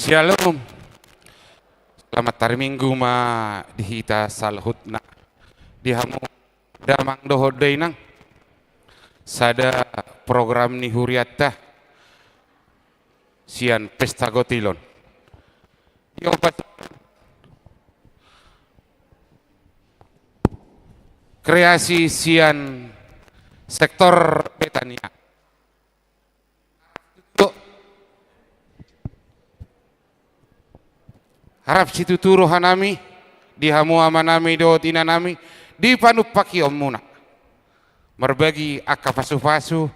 Shalom, selamat hari Minggu ma dihita salhutna dihamu damang dohodai nang sada program ni huriatta sian pesta gotilon. Yo kreasi sian sektor Betania. Harap situ turu hanami di hamu amanami do tinanami di panupaki omuna merbagi akka pasu-pasu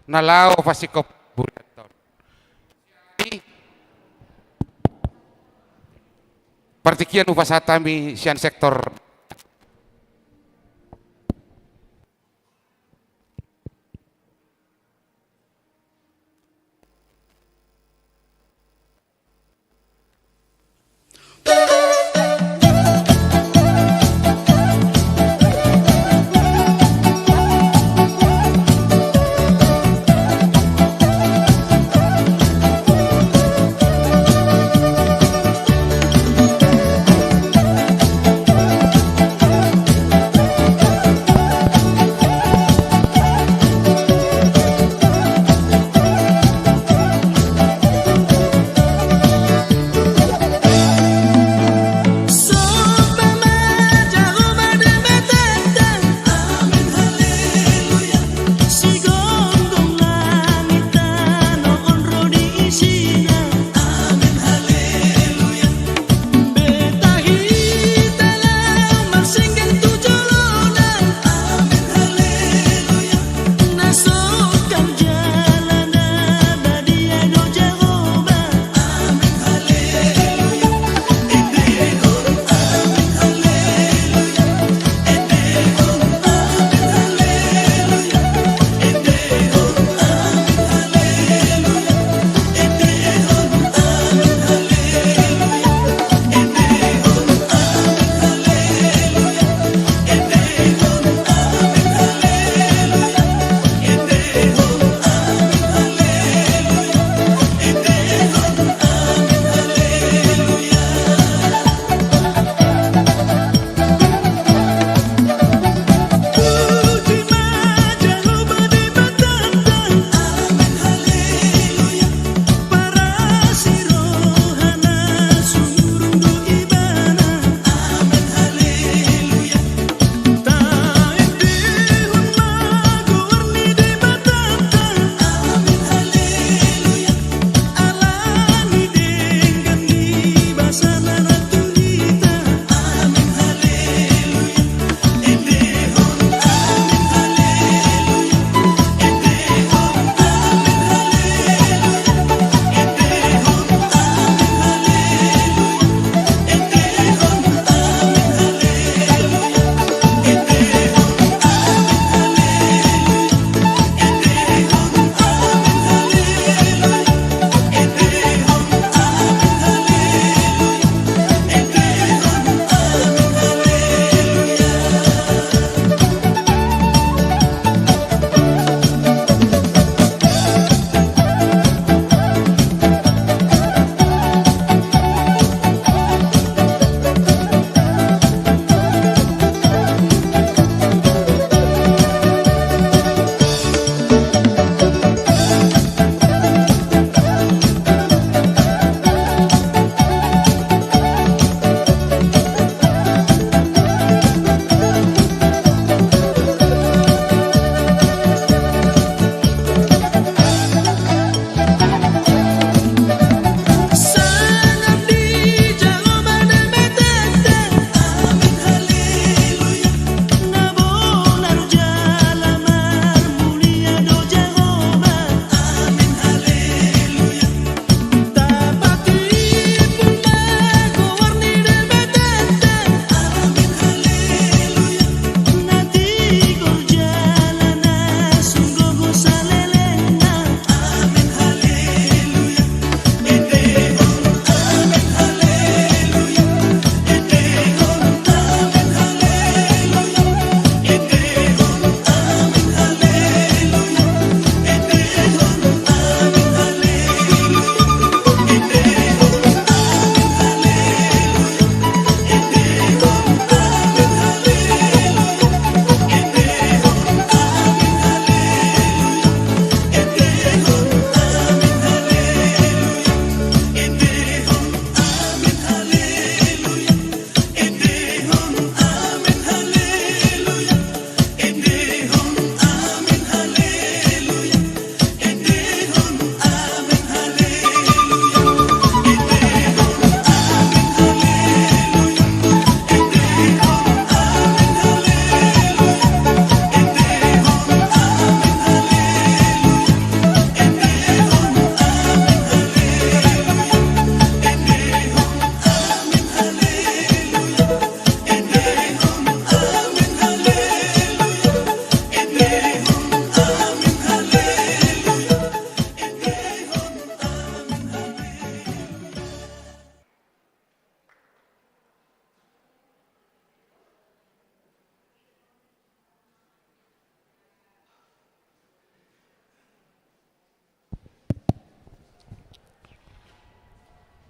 nalao pasikop buriaton partikian upasatami sian sektor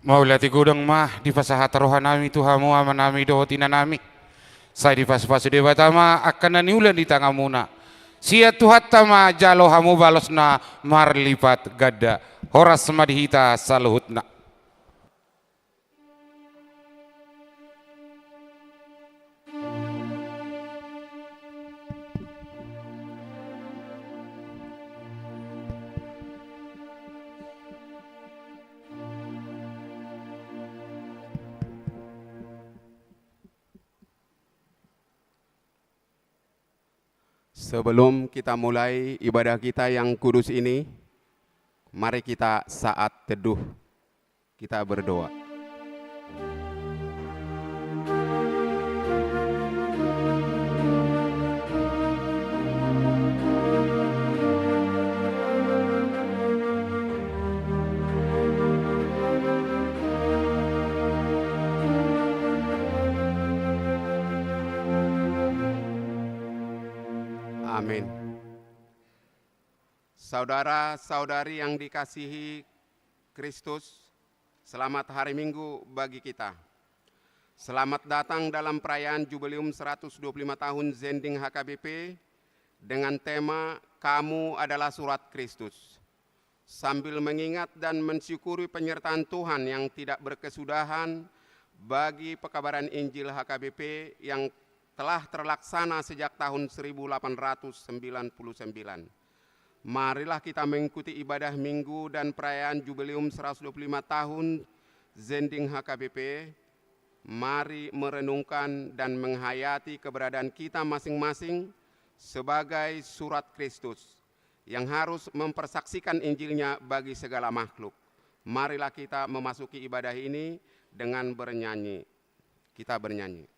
Maulati gudang mah di pasahat rohanami tuhamu amanami dohotina nami. Saya di pas-pas dewa tama akan naniulan di tangan muna. Sia tuhat tama jalo hamu balosna marlipat gada. Horas madihita saluhutna. Sebelum kita mulai ibadah kita yang kudus ini, mari kita saat teduh, kita berdoa. Amin. Saudara-saudari yang dikasihi Kristus, selamat hari Minggu bagi kita. Selamat datang dalam perayaan Jubileum 125 tahun Zending HKBP dengan tema Kamu adalah Surat Kristus. Sambil mengingat dan mensyukuri penyertaan Tuhan yang tidak berkesudahan bagi pekabaran Injil HKBP yang telah terlaksana sejak tahun 1899. Marilah kita mengikuti ibadah minggu dan perayaan Jubileum 125 tahun Zending HKBP. Mari merenungkan dan menghayati keberadaan kita masing-masing sebagai surat Kristus yang harus mempersaksikan Injilnya bagi segala makhluk. Marilah kita memasuki ibadah ini dengan bernyanyi. Kita bernyanyi.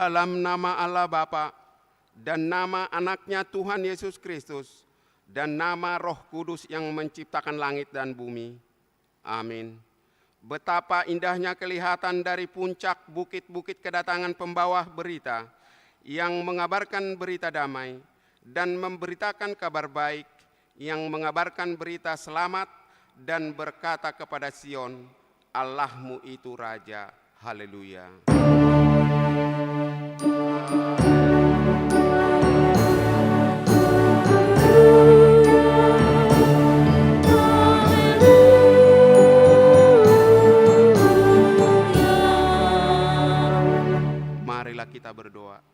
Dalam nama Allah Bapa dan nama anaknya Tuhan Yesus Kristus, dan nama Roh Kudus yang menciptakan langit dan bumi. Amin. Betapa indahnya kelihatan dari puncak bukit-bukit kedatangan pembawa berita yang mengabarkan berita damai dan memberitakan kabar baik, yang mengabarkan berita selamat dan berkata kepada Sion, Allahmu itu Raja. Haleluya. Marilah kita berdoa.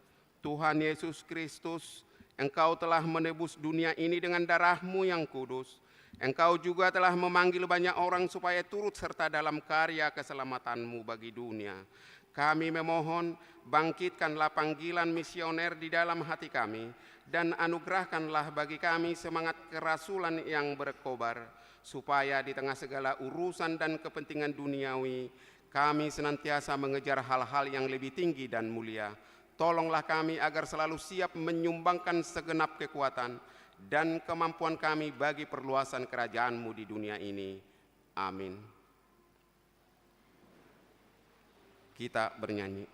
Tuhan Yesus Kristus, Engkau telah menebus dunia ini dengan darah-Mu yang kudus. Engkau juga telah memanggil banyak orang supaya turut serta dalam karya keselamatan-Mu bagi dunia. Kami memohon, bangkitkanlah panggilan misioner di dalam hati kami, dan anugerahkanlah bagi kami semangat kerasulan yang berkobar, supaya di tengah segala urusan dan kepentingan duniawi, kami senantiasa mengejar hal-hal yang lebih tinggi dan mulia. Tolonglah kami agar selalu siap menyumbangkan segenap kekuatan dan kemampuan kami bagi perluasan kerajaan-Mu di dunia ini. Amin. Kita bernyanyi.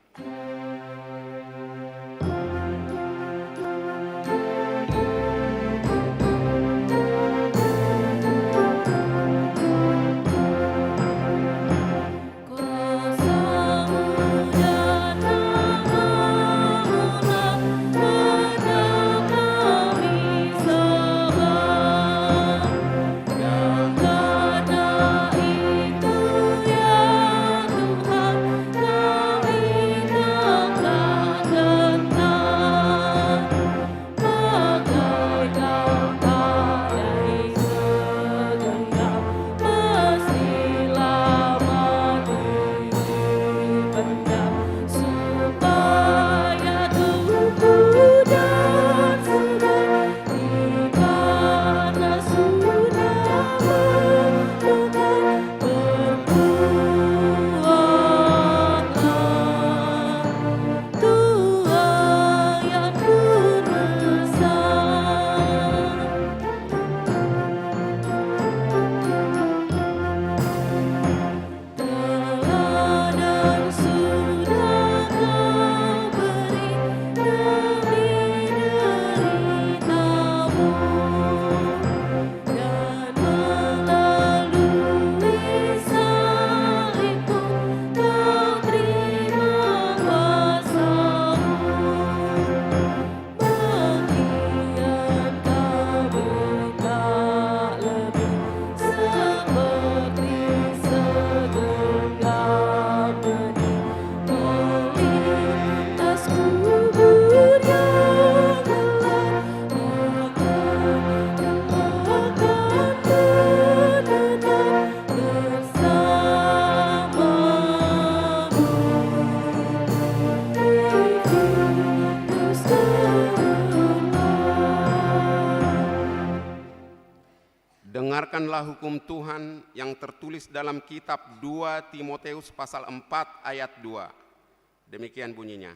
Dengarkanlah hukum Tuhan yang tertulis dalam kitab 2 Timoteus pasal 4 ayat 2. Demikian bunyinya.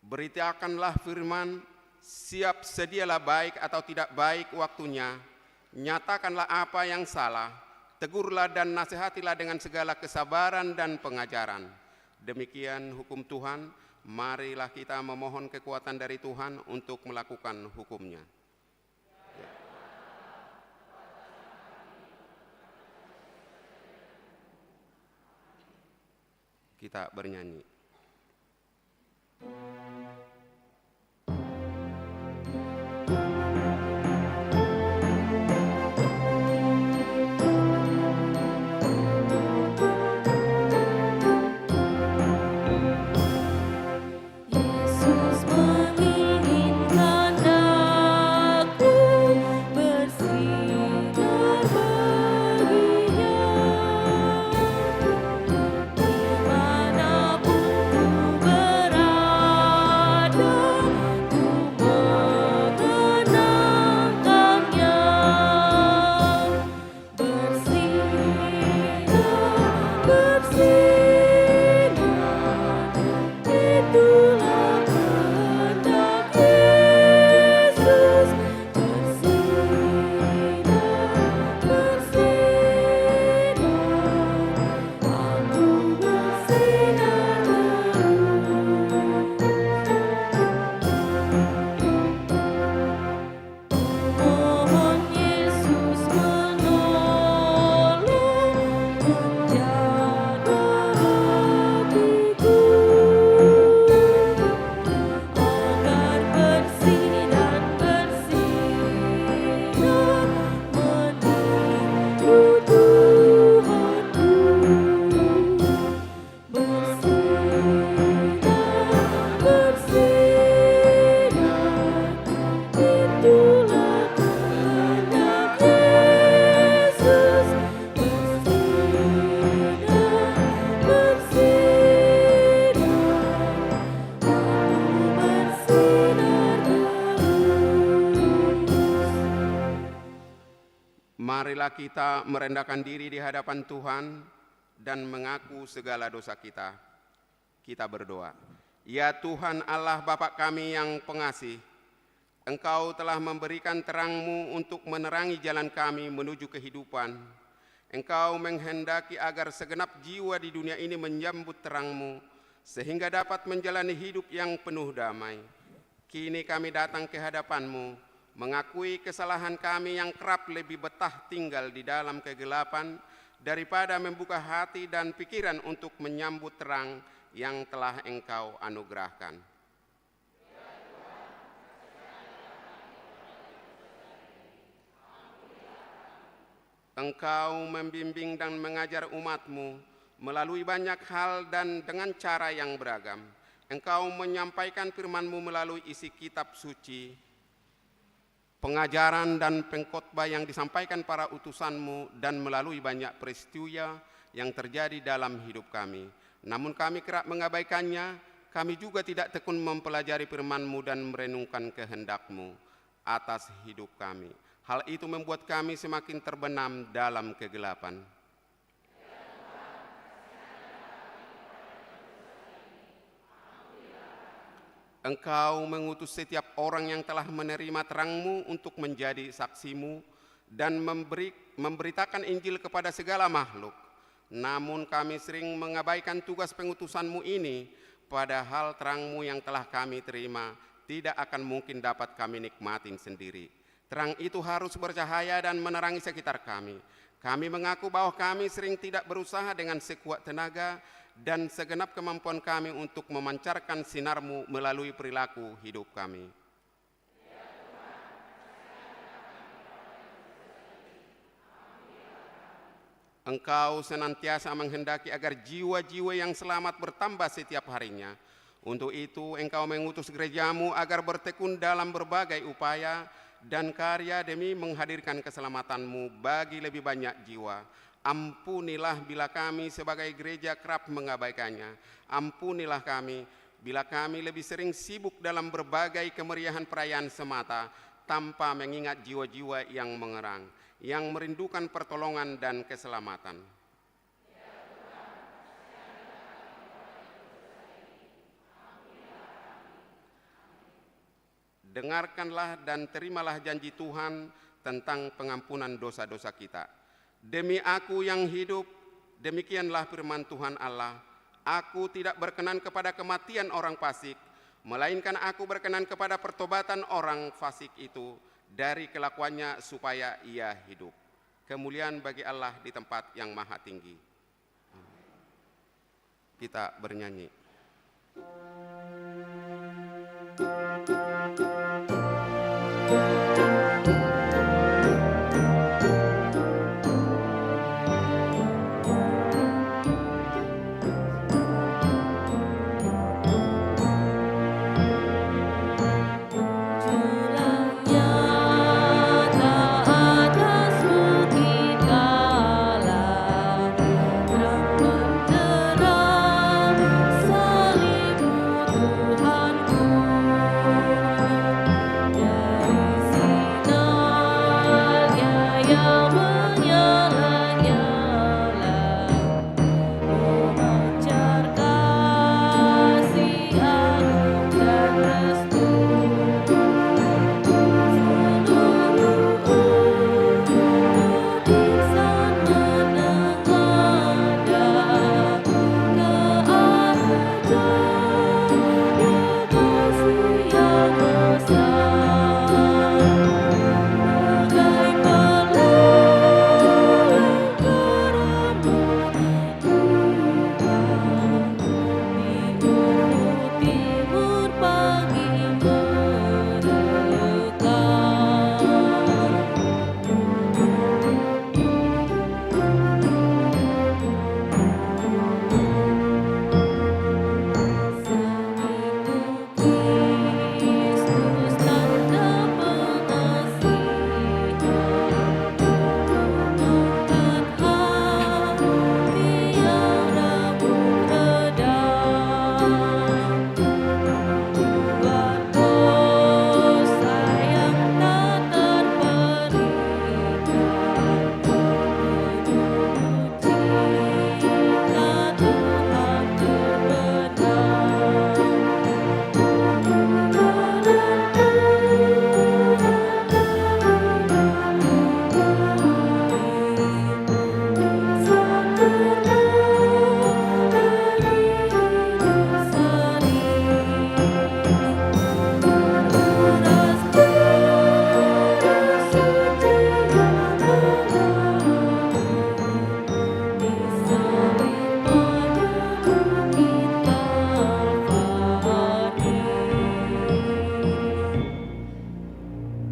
Beritakanlah firman, siap sedialah baik atau tidak baik waktunya, nyatakanlah apa yang salah, tegurlah dan nasihatilah dengan segala kesabaran dan pengajaran. Demikian hukum Tuhan, marilah kita memohon kekuatan dari Tuhan untuk melakukan hukumnya. Kita bernyanyi. Marilah kita merendahkan diri di hadapan Tuhan dan mengaku segala dosa kita. Kita berdoa. Ya Tuhan Allah Bapa kami yang pengasih, Engkau telah memberikan terang-Mu untuk menerangi jalan kami menuju kehidupan. Engkau menghendaki agar segenap jiwa di dunia ini menyambut terang-Mu, sehingga dapat menjalani hidup yang penuh damai. Kini kami datang ke hadapan-Mu, mengakui kesalahan kami yang kerap lebih betah tinggal di dalam kegelapan daripada membuka hati dan pikiran untuk menyambut terang yang telah Engkau anugerahkan. Engkau membimbing dan mengajar umat-Mu melalui banyak hal dan dengan cara yang beragam. Engkau menyampaikan firman-Mu melalui isi kitab suci, pengajaran dan pengkhotbah yang disampaikan para utusan-Mu, dan melalui banyak peristiwa yang terjadi dalam hidup kami. Namun kami kerap mengabaikannya. Kami juga tidak tekun mempelajari firman-Mu dan merenungkan kehendak-Mu atas hidup kami. Hal itu membuat kami semakin terbenam dalam kegelapan. Engkau mengutus setiap orang yang telah menerima terang-Mu untuk menjadi saksi-Mu dan memberitakan Injil kepada segala makhluk. Namun kami sering mengabaikan tugas pengutusan-Mu ini, padahal terang-Mu yang telah kami terima tidak akan mungkin dapat kami nikmatin sendiri. Terang itu harus bercahaya dan menerangi sekitar kami. Kami mengaku bahwa kami sering tidak berusaha dengan sekuat tenaga dan segenap kemampuan kami untuk memancarkan sinar-Mu melalui perilaku hidup kami. Engkau senantiasa menghendaki agar jiwa-jiwa yang selamat bertambah setiap harinya. Untuk itu Engkau mengutus gereja-Mu agar bertekun dalam berbagai upaya dan karya demi menghadirkan keselamatan-Mu bagi lebih banyak jiwa. Ampunilah bila kami sebagai gereja kerap mengabaikannya. Ampunilah kami bila kami lebih sering sibuk dalam berbagai kemeriahan perayaan semata tanpa mengingat jiwa-jiwa yang mengerang, yang merindukan pertolongan dan keselamatan. Dengarkanlah dan terimalah janji Tuhan tentang pengampunan dosa-dosa kita. Demi Aku yang hidup, demikianlah firman Tuhan Allah, Aku tidak berkenan kepada kematian orang fasik, melainkan Aku berkenan kepada pertobatan orang fasik itu dari kelakuannya supaya ia hidup. Kemuliaan bagi Allah di tempat yang maha tinggi. Kita bernyanyi. Tuhanku dari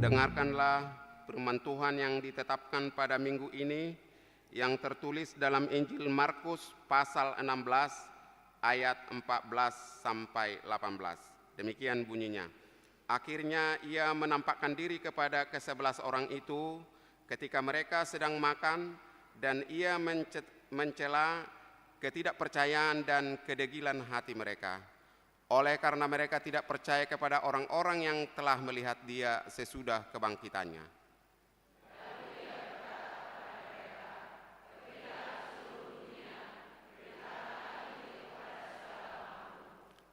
Dengarkanlah firman Tuhan yang ditetapkan pada minggu ini yang tertulis dalam Injil Markus pasal 16 ayat 14 sampai 18. Demikian bunyinya. Akhirnya ia menampakkan diri kepada ke-11 orang itu ketika mereka sedang makan, dan ia mencela ketidakpercayaan dan kedegilan hati mereka. Oleh karena mereka tidak percaya kepada orang-orang yang telah melihat dia sesudah kebangkitannya.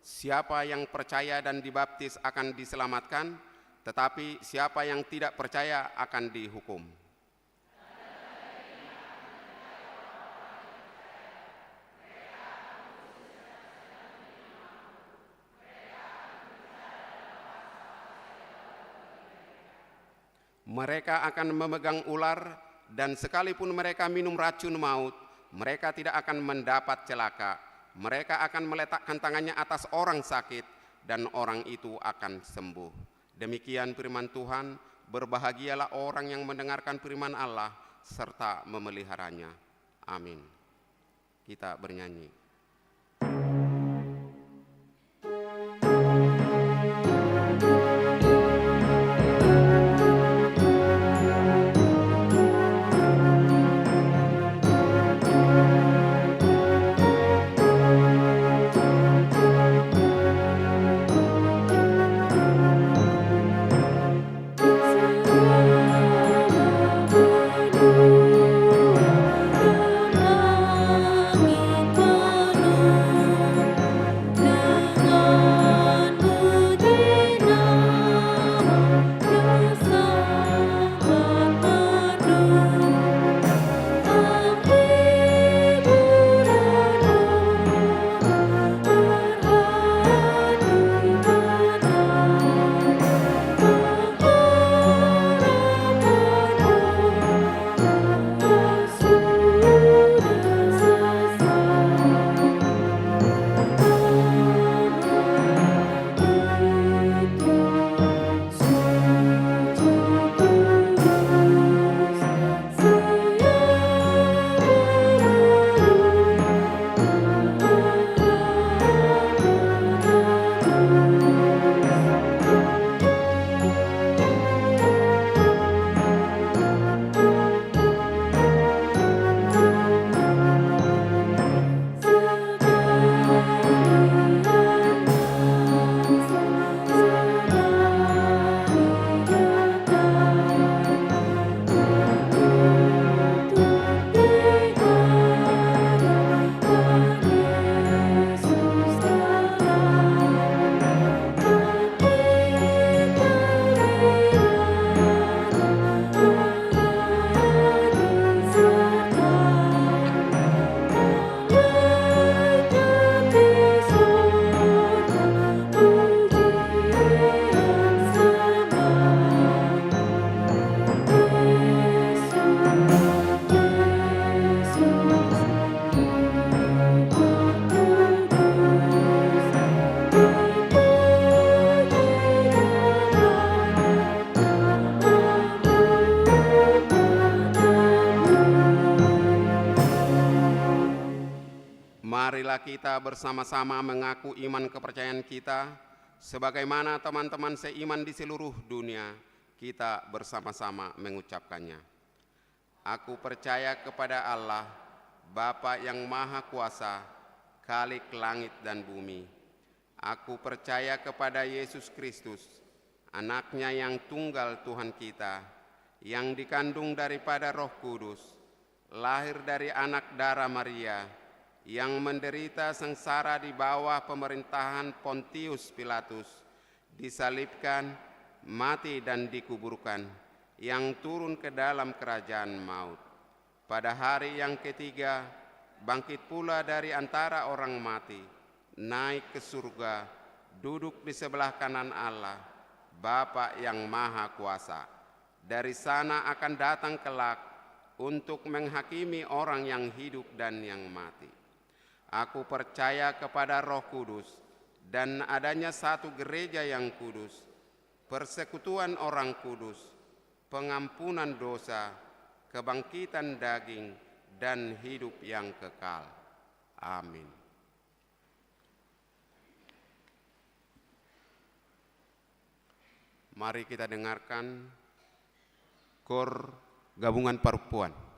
Siapa yang percaya dan dibaptis akan diselamatkan, tetapi siapa yang tidak percaya akan dihukum. Mereka akan memegang ular, dan sekalipun mereka minum racun maut, mereka tidak akan mendapat celaka. Mereka akan meletakkan tangannya atas orang sakit, dan orang itu akan sembuh. Demikian firman Tuhan. Berbahagialah orang yang mendengarkan firman Allah serta memeliharanya. Amin. Kita bernyanyi. Marilah kita bersama-sama mengaku iman kepercayaan kita, sebagaimana teman-teman seiman di seluruh dunia, kita bersama-sama mengucapkannya. Aku percaya kepada Allah, Bapa yang Maha Kuasa, Khalik langit dan bumi. Aku percaya kepada Yesus Kristus, Anaknya yang tunggal Tuhan kita, yang dikandung daripada Roh Kudus, lahir dari anak darah Maria, yang menderita sengsara di bawah pemerintahan Pontius Pilatus, disalibkan, mati dan dikuburkan, yang turun ke dalam kerajaan maut. Pada hari yang ketiga, bangkit pula dari antara orang mati, naik ke surga, duduk di sebelah kanan Allah, Bapa yang Maha Kuasa. Dari sana akan datang kelak untuk menghakimi orang yang hidup dan yang mati. Aku percaya kepada Roh Kudus dan adanya satu gereja yang kudus, persekutuan orang kudus, pengampunan dosa, kebangkitan daging, dan hidup yang kekal. Amin. Mari kita dengarkan KOR Gabungan Perempuan.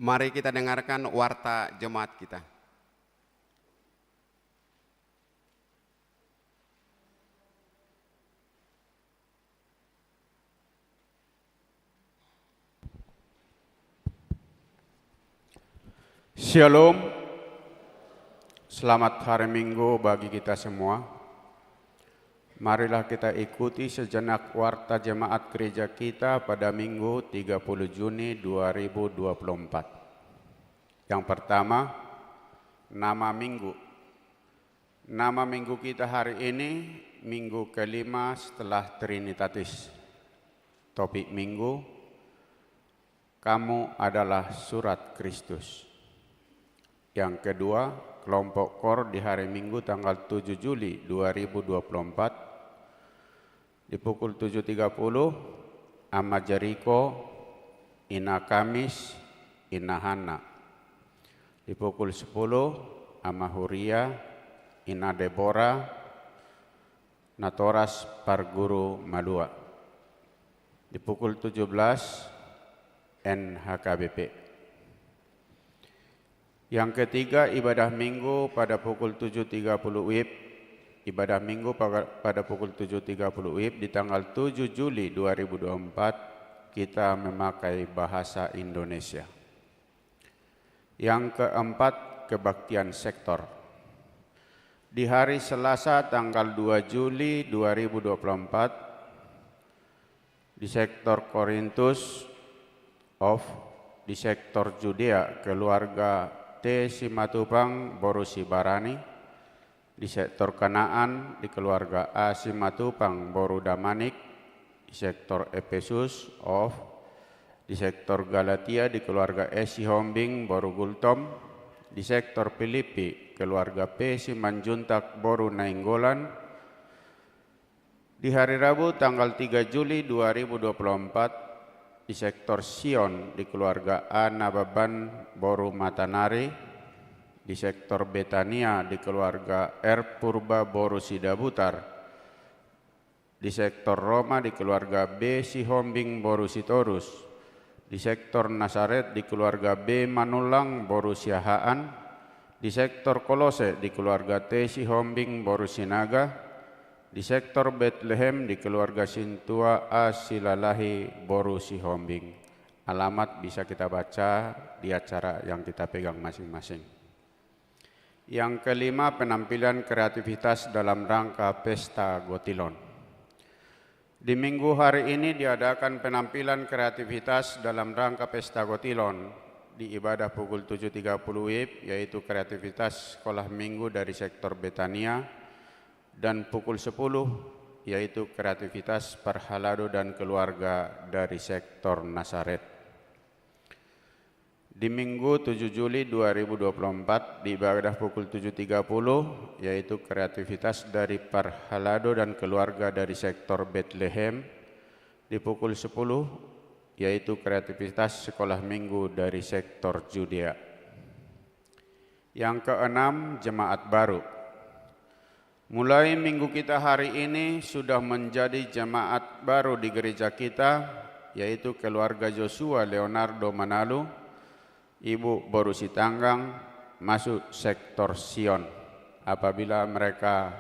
Mari kita dengarkan warta jemaat kita. Shalom, selamat hari Minggu bagi kita semua. Marilah kita ikuti sejenak warta jemaat gereja kita pada Minggu 30 Juni 2024. Yang pertama, nama Minggu. Nama Minggu kita hari ini, Minggu kelima setelah Trinitatis. Topik Minggu, kamu adalah surat Kristus. Yang kedua, kelompok KOR di hari Minggu tanggal 7 Juli 2024 di pukul 7.30 Ama Jeriko, Ina Kamis, Ina Hana. Di pukul 10 Ama Huria, Ina Deborah, Natoras Parguru Madua. Di pukul 17 NHKBP. Yang ketiga, ibadah minggu pada pukul 7.30 WIB. Ibadah minggu pada pukul 7.30 WIB di tanggal 7 Juli 2024 kita memakai bahasa Indonesia. Yang keempat, kebaktian sektor. Di hari Selasa tanggal 2 Juli 2024 di sektor Korintus di sektor Judea keluarga T. Simatupang Boru Sibarani, di sektor Kanaan di keluarga A. Simatupang Boru Damanik, di sektor Efesus di sektor Galatia di keluarga E. Sihombing Boru Gultom, di sektor Filipi keluarga P. Simanjuntak Boru Nainggolan. Di hari Rabu tanggal 3 Juli 2024 di sektor Sion di keluarga A. Nababan Boru Matanari, di sektor Betania di keluarga R. Purba Boru Sidabutar, di sektor Roma di keluarga B. Sihombing Boru Sitorus, di sektor Nasaret di keluarga B. Manulang Boru Siahaan, di sektor Kolose di keluarga T. Sihombing Boru Sinaga, di sektor Bethlehem di keluarga Sintua A. Silalahi Boru Sihombing. Alamat bisa kita baca di acara yang kita pegang masing-masing. Yang kelima, penampilan kreativitas dalam rangka Pesta Gotilon. Di minggu hari ini diadakan penampilan kreativitas dalam rangka Pesta Gotilon di ibadah pukul 7.30 WIB, yaitu kreativitas sekolah minggu dari sektor Betania, dan pukul 10 yaitu kreativitas Parhalado dan keluarga dari sektor Nasaret. Di Minggu 7 Juli 2024 di ibadah pukul 7.30 yaitu kreativitas dari Parhalado dan keluarga dari sektor Bethlehem. Di pukul 10 yaitu kreativitas sekolah minggu dari sektor Judea. Yang keenam, jemaat baru. Mulai minggu kita hari ini sudah menjadi jemaat baru di gereja kita, yaitu keluarga Joshua Leonardo Manalu, Ibu Boru Sitanggang, masuk sektor Sion. Apabila mereka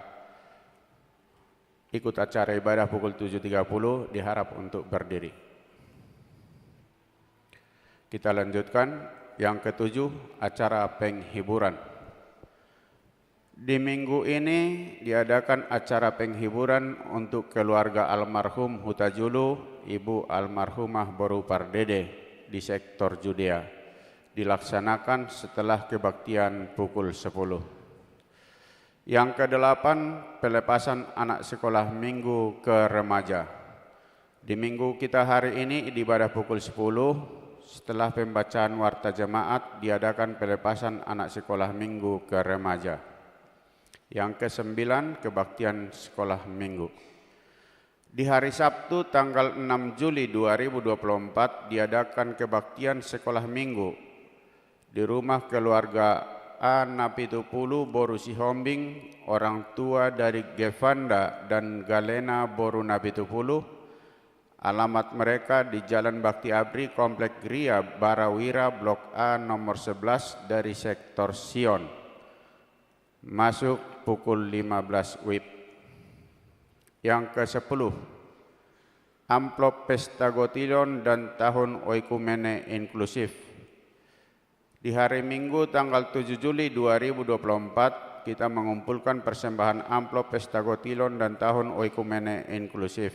ikut acara ibadah pukul 7.30, diharap untuk berdiri. Kita lanjutkan. Yang ketujuh, acara penghiburan. Di minggu ini diadakan acara penghiburan untuk keluarga almarhum Hutajulu, Ibu almarhumah Boru Pardede di sektor Judea. Dilaksanakan setelah kebaktian pukul 10. Yang kedelapan, pelepasan anak sekolah minggu ke remaja. Di minggu kita hari ini di ibadah pukul 10, setelah pembacaan warta jemaat diadakan pelepasan anak sekolah minggu ke remaja. Yang kesembilan, kebaktian sekolah minggu. Di hari Sabtu tanggal 6 Juli 2024 diadakan kebaktian sekolah minggu di rumah keluarga A. Napitupulu Boru Sihombing, orang tua dari Gevanda dan Galena Boru Napitupulu. Alamat mereka di Jalan Bakti Abri, Komplek Gria, Barawira, Blok A nomor 11 dari sektor Sion. Masuk pukul 15 WIB. Yang ke-10, amplop Pesta Gotilon dan Tahun Oikumene Inklusif. Di hari Minggu tanggal 7 Juli 2024 kita mengumpulkan persembahan amplop Pesta Gotilon dan Tahun Oikumene Inklusif.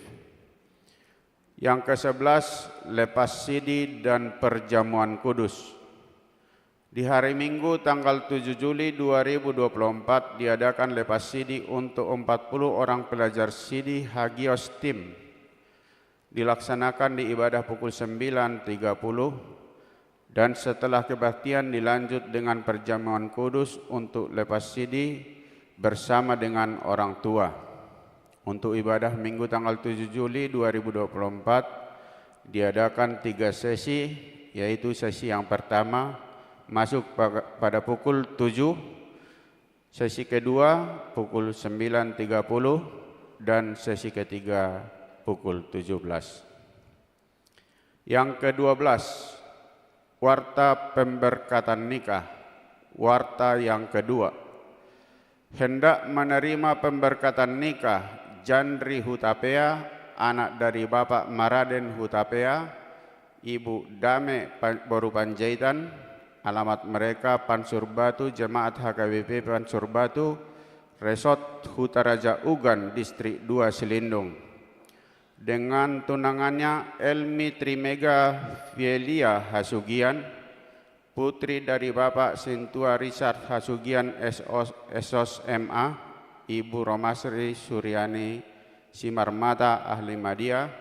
Yang ke-11, lepas sidi dan perjamuan kudus. Di hari Minggu tanggal 7 Juli 2024 diadakan lepas sidi untuk 40 orang pelajar sidi Hagios Tim. Dilaksanakan di ibadah pukul 9.30 dan setelah kebaktian dilanjut dengan perjamuan kudus untuk lepas sidi bersama dengan orang tua. Untuk ibadah Minggu tanggal 7 Juli 2024 diadakan 3 sesi, yaitu sesi yang pertama masuk pada pukul 7, sesi kedua pukul 9.30 dan sesi ketiga pukul 17. Yang ke-12, warta pemberkatan nikah. Warta yang kedua, hendak menerima pemberkatan nikah Jandri Hutapea, anak dari Bapak Maraden Hutapea, Ibu Dame Boru Panjaitan, alamat mereka Pansur Batu, Jemaat HKBP Pansur Batu, Resort Hutaraja Ugan, Distrik 2 Selindung. Dengan tunangannya Elmi Trimega Vielia Hasugian, putri dari Bapak Sintua Richard Hasugian SOS MA, Ibu Romasri Suryani Simarmata Ahli Madia,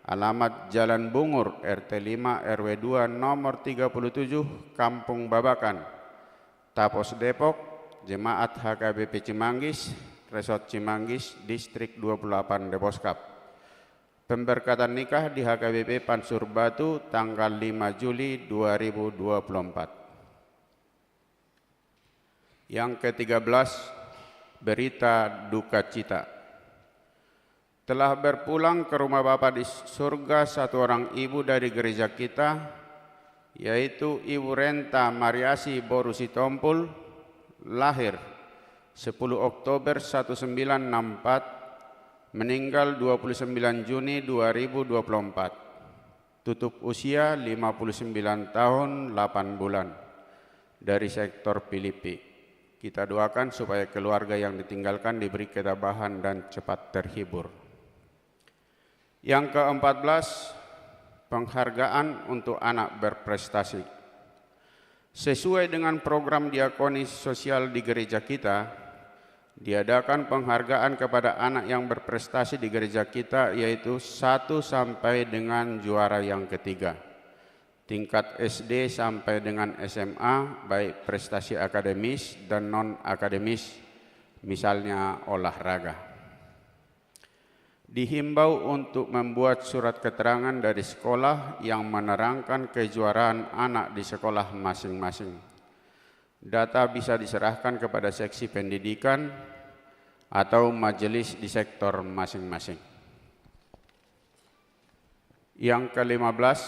alamat Jalan Bungur RT 5 RW 2 nomor 37 Kampung Babakan, Tapos Depok, Jemaat HKBP Cimanggis, Resort Cimanggis, Distrik 28 Deposkap. Pemberkatan nikah di HKBP Pansur Batu tanggal 5 Juli 2024. Yang ke-13, berita duka cita. Telah berpulang ke rumah Bapa di surga satu orang ibu dari gereja kita, yaitu Ibu Renta Mariasi Borusi Tompul, lahir 10 Oktober 1964, meninggal 29 Juni 2024, tutup usia 59 tahun 8 bulan, dari sektor Filipi. Kita doakan supaya keluarga yang ditinggalkan diberi ketabahan dan cepat terhibur. Yang ke-14, penghargaan untuk anak berprestasi. Sesuai dengan program diakonis sosial di gereja kita, diadakan penghargaan kepada anak yang berprestasi di gereja kita, yaitu 1 sampai dengan juara yang ketiga. Tingkat SD sampai dengan SMA, baik prestasi akademis dan non-akademis, misalnya olahraga. Dihimbau untuk membuat surat keterangan dari sekolah yang menerangkan kejuaraan anak di sekolah masing-masing. Data bisa diserahkan kepada seksi pendidikan atau majelis di sektor masing-masing. Yang ke-15,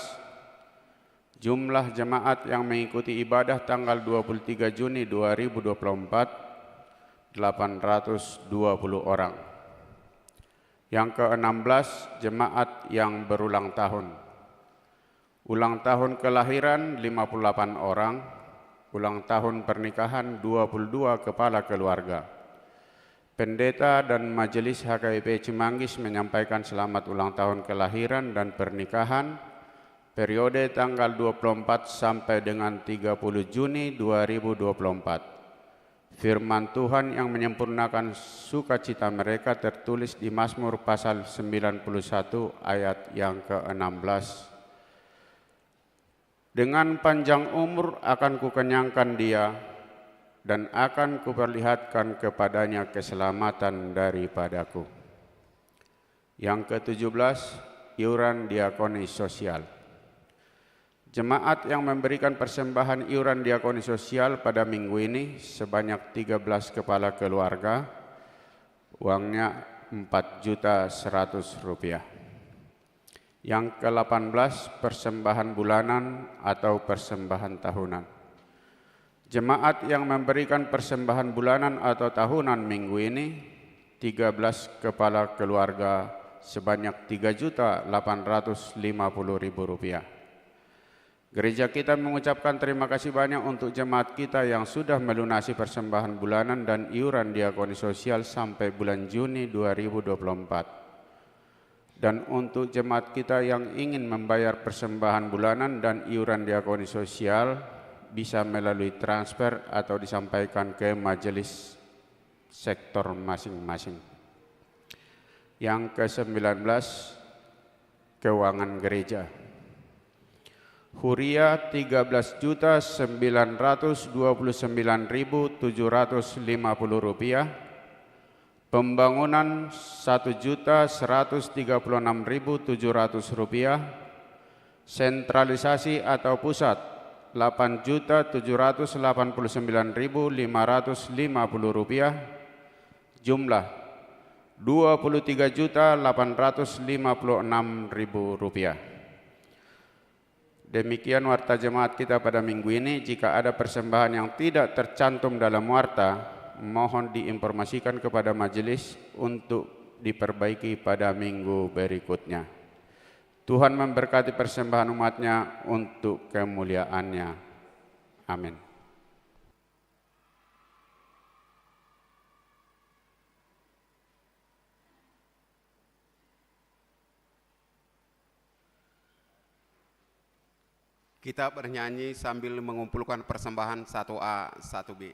jumlah jemaat yang mengikuti ibadah tanggal 23 Juni 2024, 820 orang. Yang ke-16, jemaat yang berulang tahun. Ulang tahun kelahiran 58 orang, ulang tahun pernikahan 22 kepala keluarga. Pendeta dan Majelis HKBP Cimanggis menyampaikan selamat ulang tahun kelahiran dan pernikahan periode tanggal 24 sampai dengan 30 Juni 2024. Firman Tuhan yang menyempurnakan sukacita mereka tertulis di Mazmur pasal 91 ayat yang ke-16. Dengan panjang umur akan kukenyangkan dia, dan akan kuperlihatkan kepadanya keselamatan daripadaku. Yang ke-17, iuran diakoni sosial. Jemaat yang memberikan persembahan iuran diakoni sosial pada minggu ini sebanyak 13 kepala keluarga, uangnya Rp4.100.000. Yang ke-18, persembahan bulanan atau persembahan tahunan. Jemaat yang memberikan persembahan bulanan atau tahunan minggu ini 13 kepala keluarga sebanyak Rp3.850.000. Gereja kita mengucapkan terima kasih banyak untuk jemaat kita yang sudah melunasi persembahan bulanan dan iuran diakoni sosial sampai bulan Juni 2024. Dan untuk jemaat kita yang ingin membayar persembahan bulanan dan iuran diakoni sosial bisa melalui transfer atau disampaikan ke majelis sektor masing-masing. Yang ke-19, keuangan gereja. Huria 13.929.750 rupiah, pembangunan 1.136.700 rupiah, sentralisasi atau pusat 8.789.550 rupiah, jumlah 23.856.000 rupiah. Demikian warta jemaat kita pada minggu ini. Jika ada persembahan yang tidak tercantum dalam warta, mohon diinformasikan kepada majelis untuk diperbaiki pada minggu berikutnya. Tuhan memberkati persembahan umatnya untuk kemuliaannya. Amin. Kita bernyanyi sambil mengumpulkan persembahan 1A, 1B.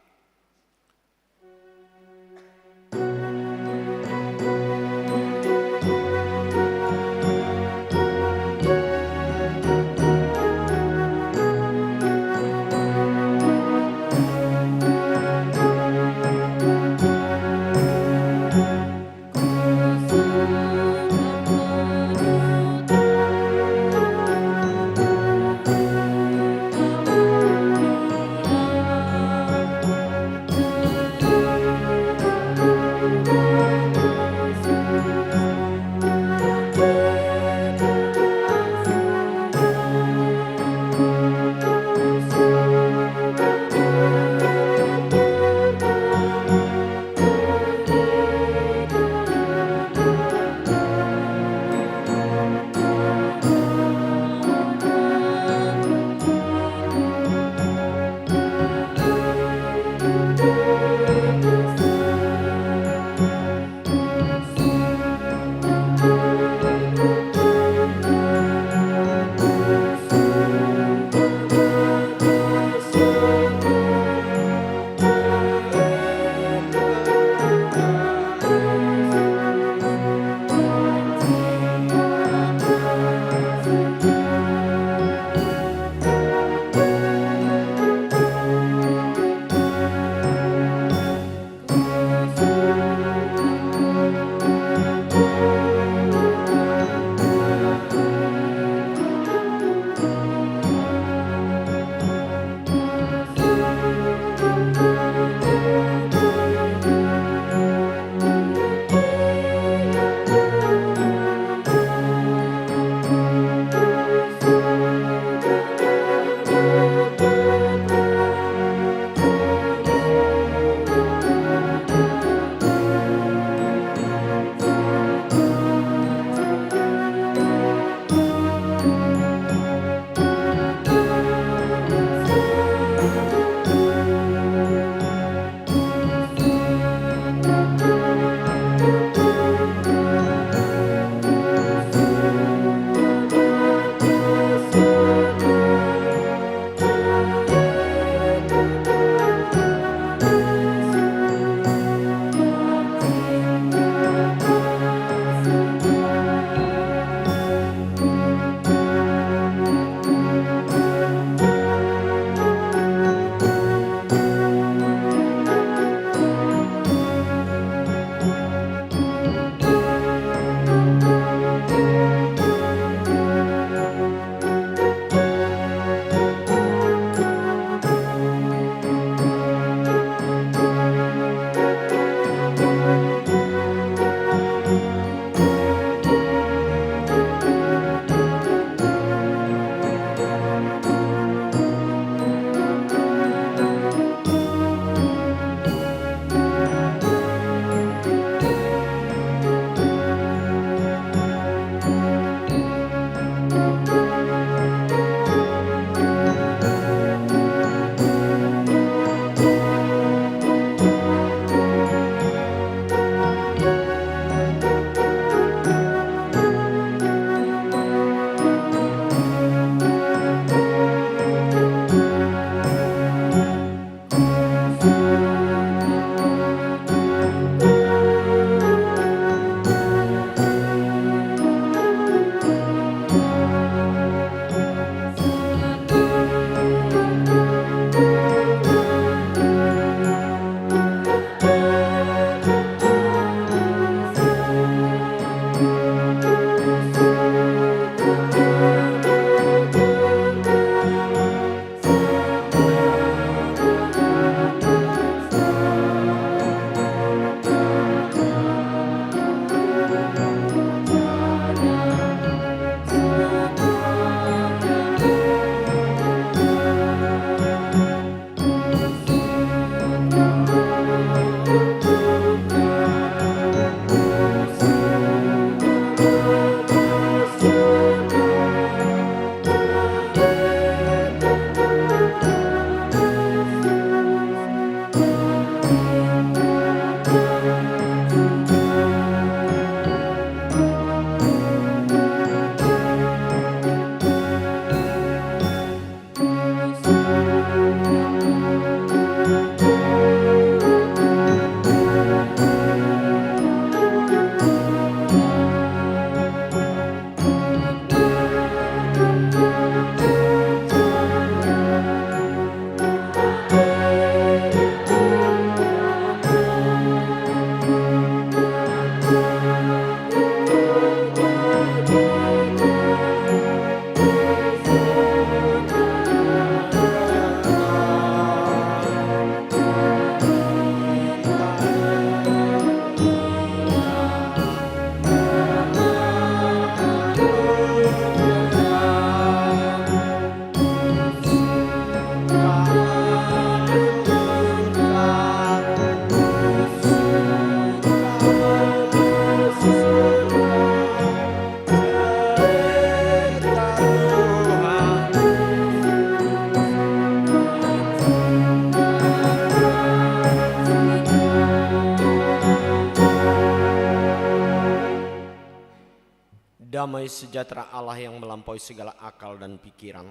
Damai sejahtera Allah yang melampaui segala akal dan pikiran,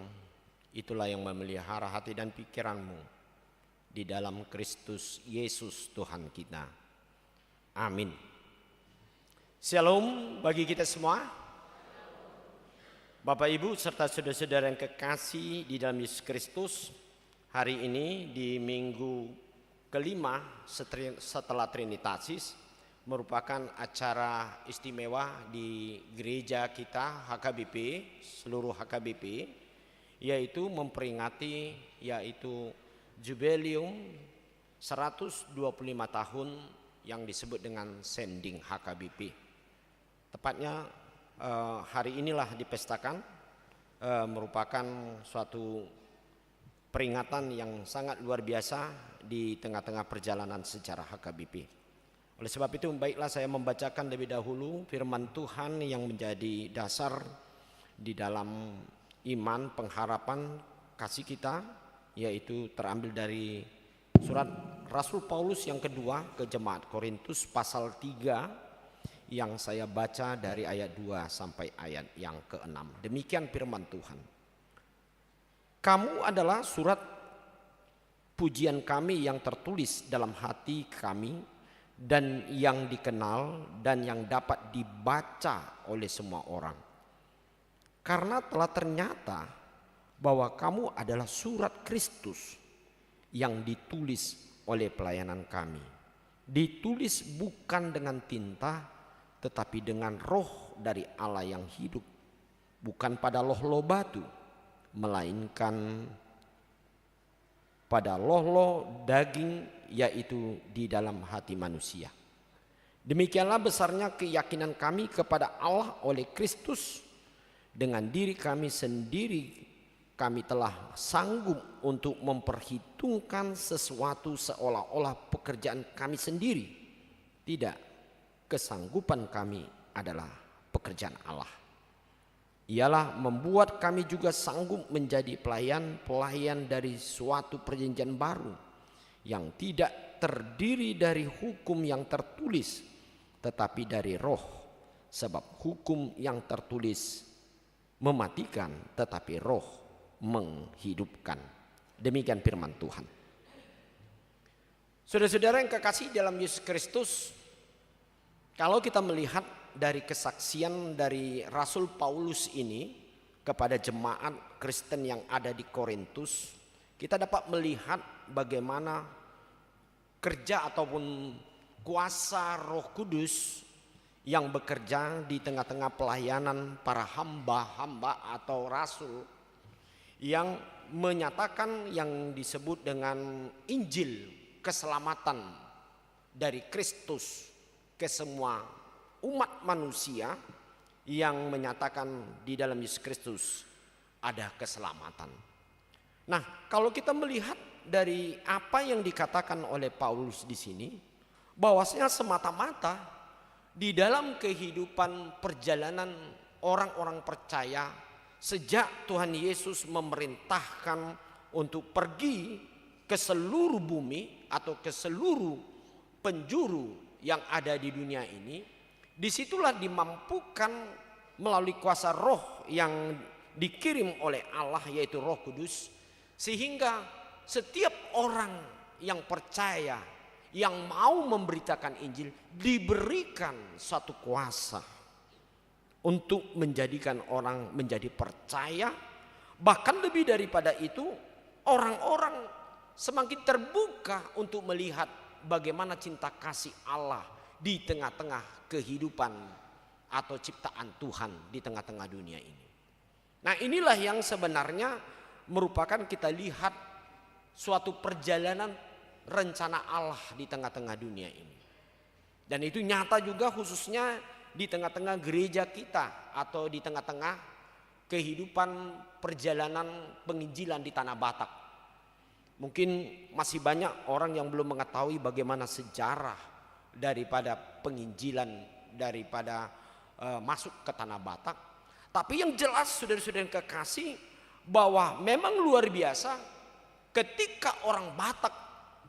itulah yang memelihara hati dan pikiranmu di dalam Kristus Yesus Tuhan kita. Amin. Shalom bagi kita semua. Bapak Ibu serta saudara-saudara yang kekasih di dalam Yesus Kristus, hari ini di minggu kelima setelah Trinitatis merupakan acara istimewa di gereja kita HKBP, seluruh HKBP, yaitu memperingati jubileum 125 tahun yang disebut dengan Sending HKBP. Tepatnya hari inilah dipestakan, merupakan suatu peringatan yang sangat luar biasa di tengah-tengah perjalanan sejarah HKBP. Oleh sebab itu baiklah saya membacakan lebih dahulu firman Tuhan yang menjadi dasar di dalam iman, pengharapan, kasih kita, yaitu terambil dari surat Rasul Paulus yang kedua ke Jemaat Korintus pasal 3 yang saya baca dari ayat 2 sampai ayat yang ke-6. Demikian firman Tuhan. Kamu adalah surat pujian kami yang tertulis dalam hati kami dan yang dikenal dan yang dapat dibaca oleh semua orang. Karena telah ternyata bahwa kamu adalah surat Kristus yang ditulis oleh pelayanan kami. Ditulis bukan dengan tinta tetapi dengan roh dari Allah yang hidup, bukan pada loh-loh batu, melainkan pada loh-loh daging, yaitu di dalam hati manusia. Demikianlah besarnya keyakinan kami kepada Allah oleh Kristus. Dengan diri kami sendiri kami telah sanggup untuk memperhitungkan sesuatu seolah-olah pekerjaan kami sendiri. Tidak. Kesanggupan kami adalah pekerjaan Allah. Ialah membuat kami juga sanggup menjadi pelayan dari suatu perjanjian baru yang tidak terdiri dari hukum yang tertulis tetapi dari roh, sebab hukum yang tertulis mematikan tetapi roh menghidupkan. Demikian firman Tuhan. Saudara-saudara yang kekasih dalam Yesus Kristus, kalau kita melihat dari kesaksian dari Rasul Paulus ini kepada jemaat Kristen yang ada di Korintus, kita dapat melihat bagaimana kerja ataupun kuasa Roh Kudus yang bekerja di tengah-tengah pelayanan para hamba-hamba atau rasul yang menyatakan yang disebut dengan Injil keselamatan dari Kristus ke semua umat manusia, yang menyatakan di dalam Yesus Kristus ada keselamatan. Nah, kalau kita melihat dari apa yang dikatakan oleh Paulus di sini, bahwasanya semata-mata di dalam kehidupan perjalanan orang-orang percaya sejak Tuhan Yesus memerintahkan untuk pergi ke seluruh bumi atau ke seluruh penjuru yang ada di dunia ini, disitulah dimampukan melalui kuasa roh yang dikirim oleh Allah, yaitu Roh Kudus, sehingga setiap orang yang percaya, yang mau memberitakan Injil, diberikan satu kuasa untuk menjadikan orang menjadi percaya. Bahkan lebih daripada itu, orang-orang semakin terbuka untuk melihat bagaimana cinta kasih Allah di tengah-tengah kehidupan atau ciptaan Tuhan di tengah-tengah dunia ini. Nah, inilah yang sebenarnya merupakan kita lihat suatu perjalanan rencana Allah di tengah-tengah dunia ini. Dan itu nyata juga khususnya di tengah-tengah gereja kita atau di tengah-tengah kehidupan perjalanan penginjilan di Tanah Batak. Mungkin masih banyak orang yang belum mengetahui bagaimana sejarah daripada penginjilan, daripada masuk ke Tanah Batak. Tapi yang jelas saudara-saudara yang kekasih, bahwa memang luar biasa ketika orang Batak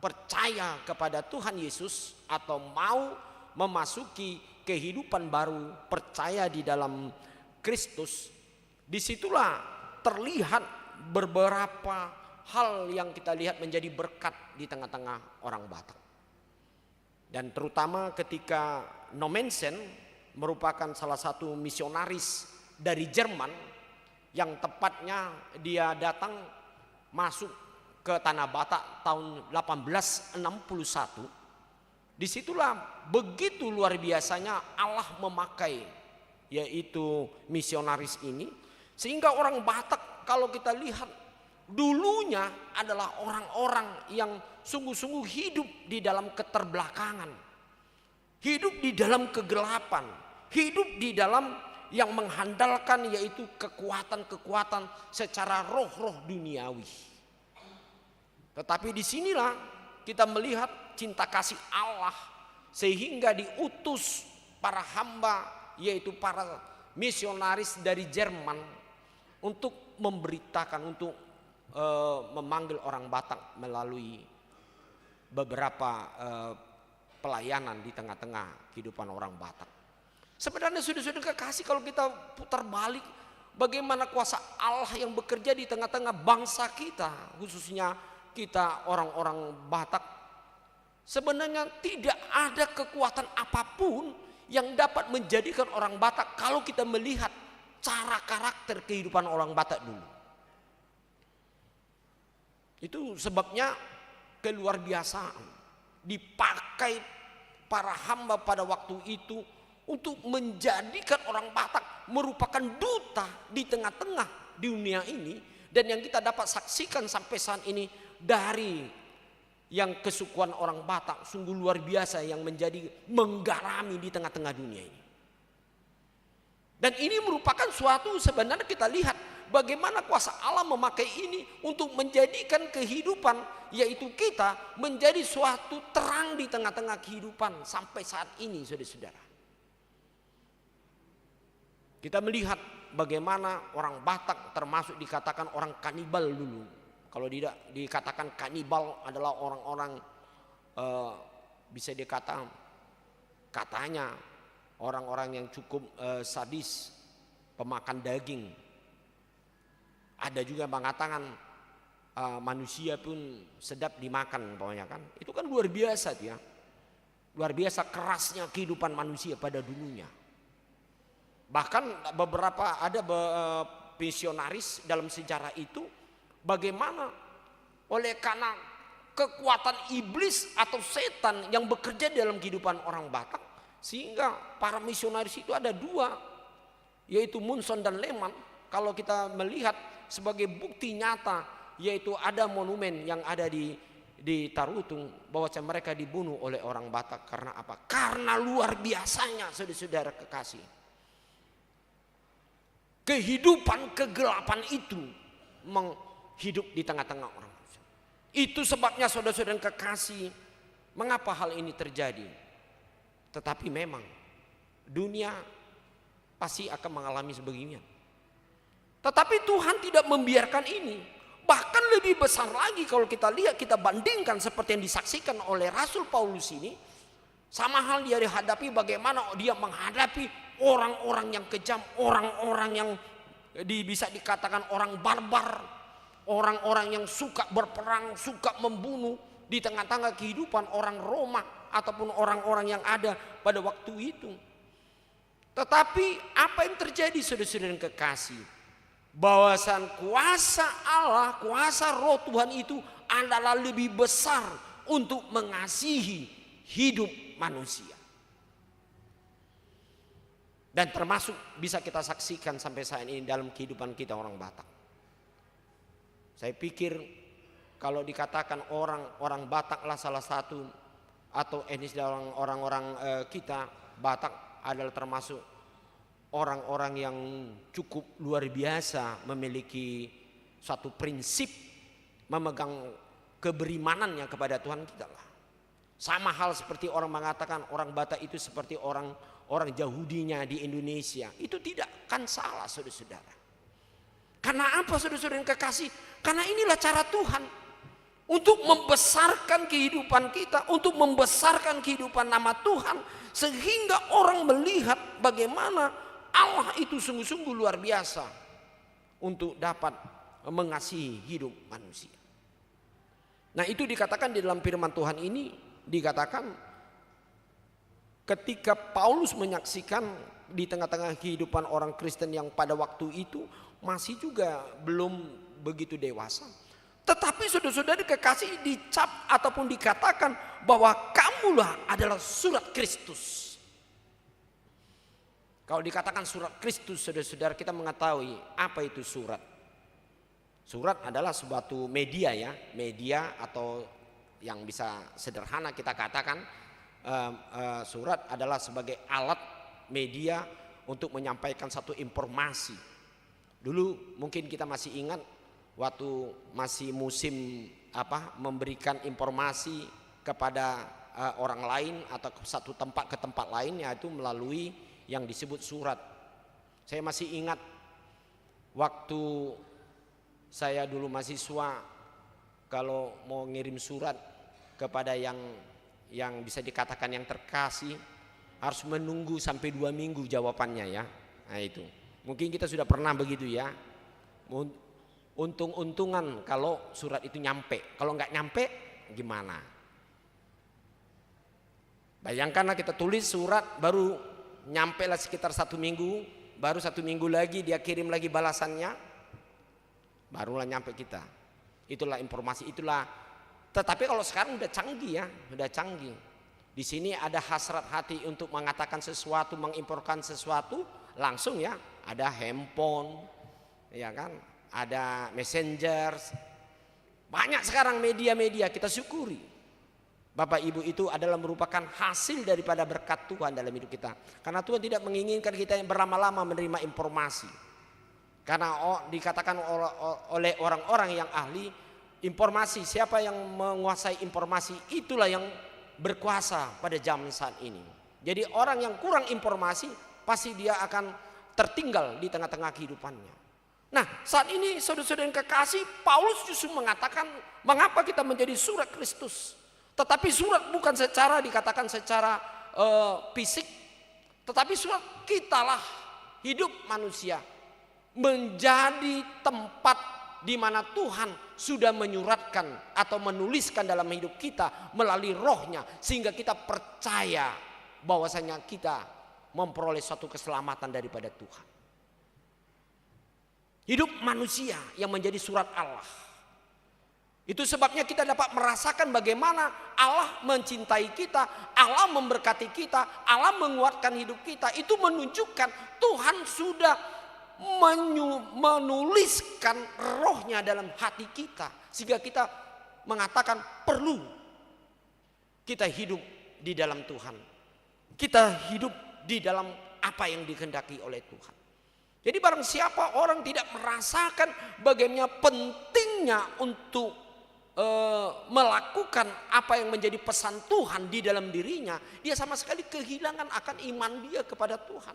percaya kepada Tuhan Yesus atau mau memasuki kehidupan baru, percaya di dalam Kristus, disitulah terlihat beberapa hal yang kita lihat menjadi berkat di tengah-tengah orang Batak. Dan terutama ketika Nommensen merupakan salah satu misionaris dari Jerman, yang tepatnya dia datang masuk ke Tanah Batak tahun 1861. Disitulah begitu luar biasanya Allah memakai yaitu misionaris ini, sehingga orang Batak kalau kita lihat dulunya adalah orang-orang yang sungguh-sungguh hidup di dalam keterbelakangan, hidup di dalam kegelapan, hidup di dalam yang mengandalkan yaitu kekuatan-kekuatan secara roh-roh duniawi. Tetapi disinilah kita melihat cinta kasih Allah sehingga diutus para hamba yaitu para misionaris dari Jerman untuk memberitakan, untuk memanggil orang Batak melalui beberapa pelayanan di tengah-tengah kehidupan orang Batak. Sebenarnya sudah kekasih, kalau kita putar balik bagaimana kuasa Allah yang bekerja di tengah-tengah bangsa kita, khususnya kita orang-orang Batak, sebenarnya tidak ada kekuatan apapun yang dapat menjadikan orang Batak kalau kita melihat cara karakter kehidupan orang Batak dulu. Itu sebabnya keluar biasaan dipakai para hamba pada waktu itu untuk menjadikan orang Batak merupakan duta di tengah-tengah dunia ini. Dan yang kita dapat saksikan sampai saat ini dari yang kesukuan orang Batak sungguh luar biasa yang menjadi menggarami di tengah-tengah dunia ini. Dan ini merupakan suatu, sebenarnya kita lihat bagaimana kuasa Allah memakai ini untuk menjadikan kehidupan yaitu kita menjadi suatu terang di tengah-tengah kehidupan sampai saat ini, saudara-saudara. Kita melihat bagaimana orang Batak termasuk dikatakan orang kanibal dulu. Kalau tidak dikatakan kanibal adalah orang-orang bisa dikatakan katanya orang-orang yang cukup sadis, pemakan daging. Ada juga mengatakan manusia pun sedap dimakan, pokoknya kan. Itu kan luar biasa dia. Luar biasa kerasnya kehidupan manusia pada dulunya. Bahkan beberapa ada misionaris dalam sejarah itu bagaimana oleh karena kekuatan iblis atau setan yang bekerja dalam kehidupan orang Batak, sehingga para misionaris itu ada dua, yaitu Munson dan Leman. Kalau kita melihat sebagai bukti nyata, yaitu ada monumen yang ada di Tarutung bahwa mereka dibunuh oleh orang Batak. Karena apa? Karena luar biasanya saudara-saudara kekasih, kehidupan kegelapan itu menghidup di tengah-tengah orang. Itu sebabnya saudara-saudara kekasih, mengapa hal ini terjadi? Tetapi memang dunia pasti akan mengalami sebeginian. Tetapi Tuhan tidak membiarkan ini. Bahkan lebih besar lagi kalau kita lihat, kita bandingkan seperti yang disaksikan oleh Rasul Paulus ini. Sama hal dia dihadapi, bagaimana dia menghadapi orang-orang yang kejam, orang-orang yang bisa dikatakan orang barbar, orang-orang yang suka berperang, suka membunuh di tengah-tengah kehidupan orang Roma ataupun orang-orang yang ada pada waktu itu. Tetapi apa yang terjadi saudara-saudara yang kekasih? Bahwasan kuasa Allah, kuasa roh Tuhan itu adalah lebih besar untuk mengasihi hidup manusia. Dan termasuk bisa kita saksikan sampai saat ini dalam kehidupan kita orang Batak. Saya pikir kalau dikatakan orang Bataklah salah satu atau etnis dalam orang-orang kita, Batak adalah termasuk orang-orang yang cukup luar biasa, memiliki suatu prinsip, memegang keberimanannya kepada Tuhan kita lah. Sama hal seperti orang mengatakan orang Batak itu seperti orang Yahudinya di Indonesia. Itu tidak kan salah saudara-saudara. Karena apa saudara-saudara yang kekasih? Karena inilah cara Tuhan untuk membesarkan kehidupan kita, untuk membesarkan kehidupan nama Tuhan, sehingga orang melihat bagaimana Allah itu sungguh-sungguh luar biasa untuk dapat mengasihi hidup manusia. Nah, itu dikatakan di dalam firman Tuhan ini, dikatakan ketika Paulus menyaksikan di tengah-tengah kehidupan orang Kristen yang pada waktu itu masih juga belum begitu dewasa. Tetapi saudara-saudara kekasih, dicap ataupun dikatakan bahwa kamulah adalah surat Kristus. Kalau dikatakan surat Kristus, saudara-saudara, kita mengetahui apa itu surat. Surat adalah suatu media ya, media atau yang bisa sederhana kita katakan surat adalah sebagai alat media untuk menyampaikan satu informasi. Dulu mungkin kita masih ingat waktu masih musim memberikan informasi kepada orang lain atau satu tempat ke tempat lain, yaitu melalui yang disebut surat. Saya masih ingat waktu saya dulu mahasiswa, kalau mau ngirim surat kepada yang bisa dikatakan yang terkasih, harus menunggu sampai 2 minggu jawabannya ya. Nah itu mungkin kita sudah pernah begitu ya. Untung-untungan kalau surat itu nyampe. Kalau nggak nyampe gimana? Bayangkanlah kita tulis surat, baru nyampe lah sekitar 1 minggu, baru 1 minggu lagi dia kirim lagi balasannya, barulah nyampe kita. Itulah informasi, itulah. Tetapi kalau sekarang udah canggih ya, udah canggih. Di sini ada hasrat hati untuk mengatakan sesuatu, menginformasikan sesuatu langsung ya. Ada handphone, ya kan? Ada messenger. Banyak sekarang media-media, kita syukuri. Bapak Ibu, itu adalah merupakan hasil daripada berkat Tuhan dalam hidup kita. Karena Tuhan tidak menginginkan kita yang berlama-lama menerima informasi. Karena dikatakan oleh orang-orang yang ahli, informasi, siapa yang menguasai informasi itulah yang berkuasa pada zaman saat ini. Jadi orang yang kurang informasi pasti dia akan tertinggal di tengah-tengah kehidupannya. Nah, saat ini saudara-saudara yang kekasih, Paulus justru mengatakan mengapa kita menjadi surat Kristus. Tetapi surat bukan secara dikatakan secara fisik, tetapi surat kitalah hidup manusia menjadi tempat di mana Tuhan sudah menyuratkan atau menuliskan dalam hidup kita melalui rohnya, sehingga kita percaya bahwasanya kita memperoleh suatu keselamatan daripada Tuhan. Hidup manusia yang menjadi surat Allah. Itu sebabnya kita dapat merasakan bagaimana Allah mencintai kita, Allah memberkati kita, Allah menguatkan hidup kita. Itu menunjukkan Tuhan sudah menuliskan rohnya dalam hati kita, sehingga kita mengatakan perlu kita hidup di dalam Tuhan, kita hidup di dalam apa yang dikehendaki oleh Tuhan. Jadi barang siapa orang tidak merasakan bagaimana pentingnya untuk melakukan apa yang menjadi pesan Tuhan di dalam dirinya, dia sama sekali kehilangan akan iman dia kepada Tuhan.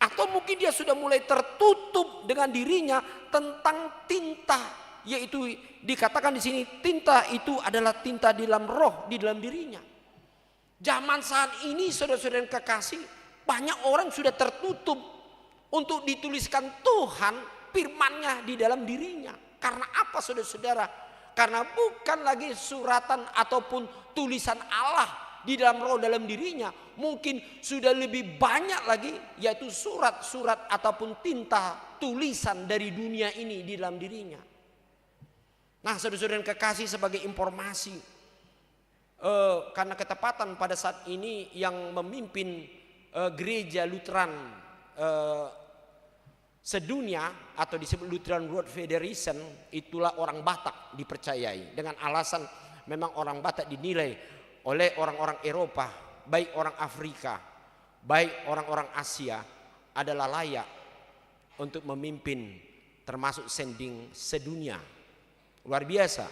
Atau mungkin dia sudah mulai tertutup dengan dirinya tentang tinta, yaitu dikatakan di sini tinta itu adalah tinta di dalam roh, di dalam dirinya. Zaman saat ini saudara-saudara yang kekasih, banyak orang sudah tertutup untuk dituliskan Tuhan firman-Nya di dalam dirinya. Karena apa saudara-saudara? Karena bukan lagi suratan ataupun tulisan Allah di dalam roh dalam dirinya, mungkin sudah lebih banyak lagi yaitu surat-surat ataupun tinta tulisan dari dunia ini di dalam dirinya. Nah, saudara-saudara yang kekasih, sebagai informasi, karena ketepatan pada saat ini yang memimpin gereja Lutheran sedunia atau disebut Lutheran World Federation, itulah orang Batak dipercayai, dengan alasan memang orang Batak dinilai oleh orang-orang Eropa, baik orang Afrika, baik orang-orang Asia, adalah layak untuk memimpin termasuk sending sedunia. Luar biasa.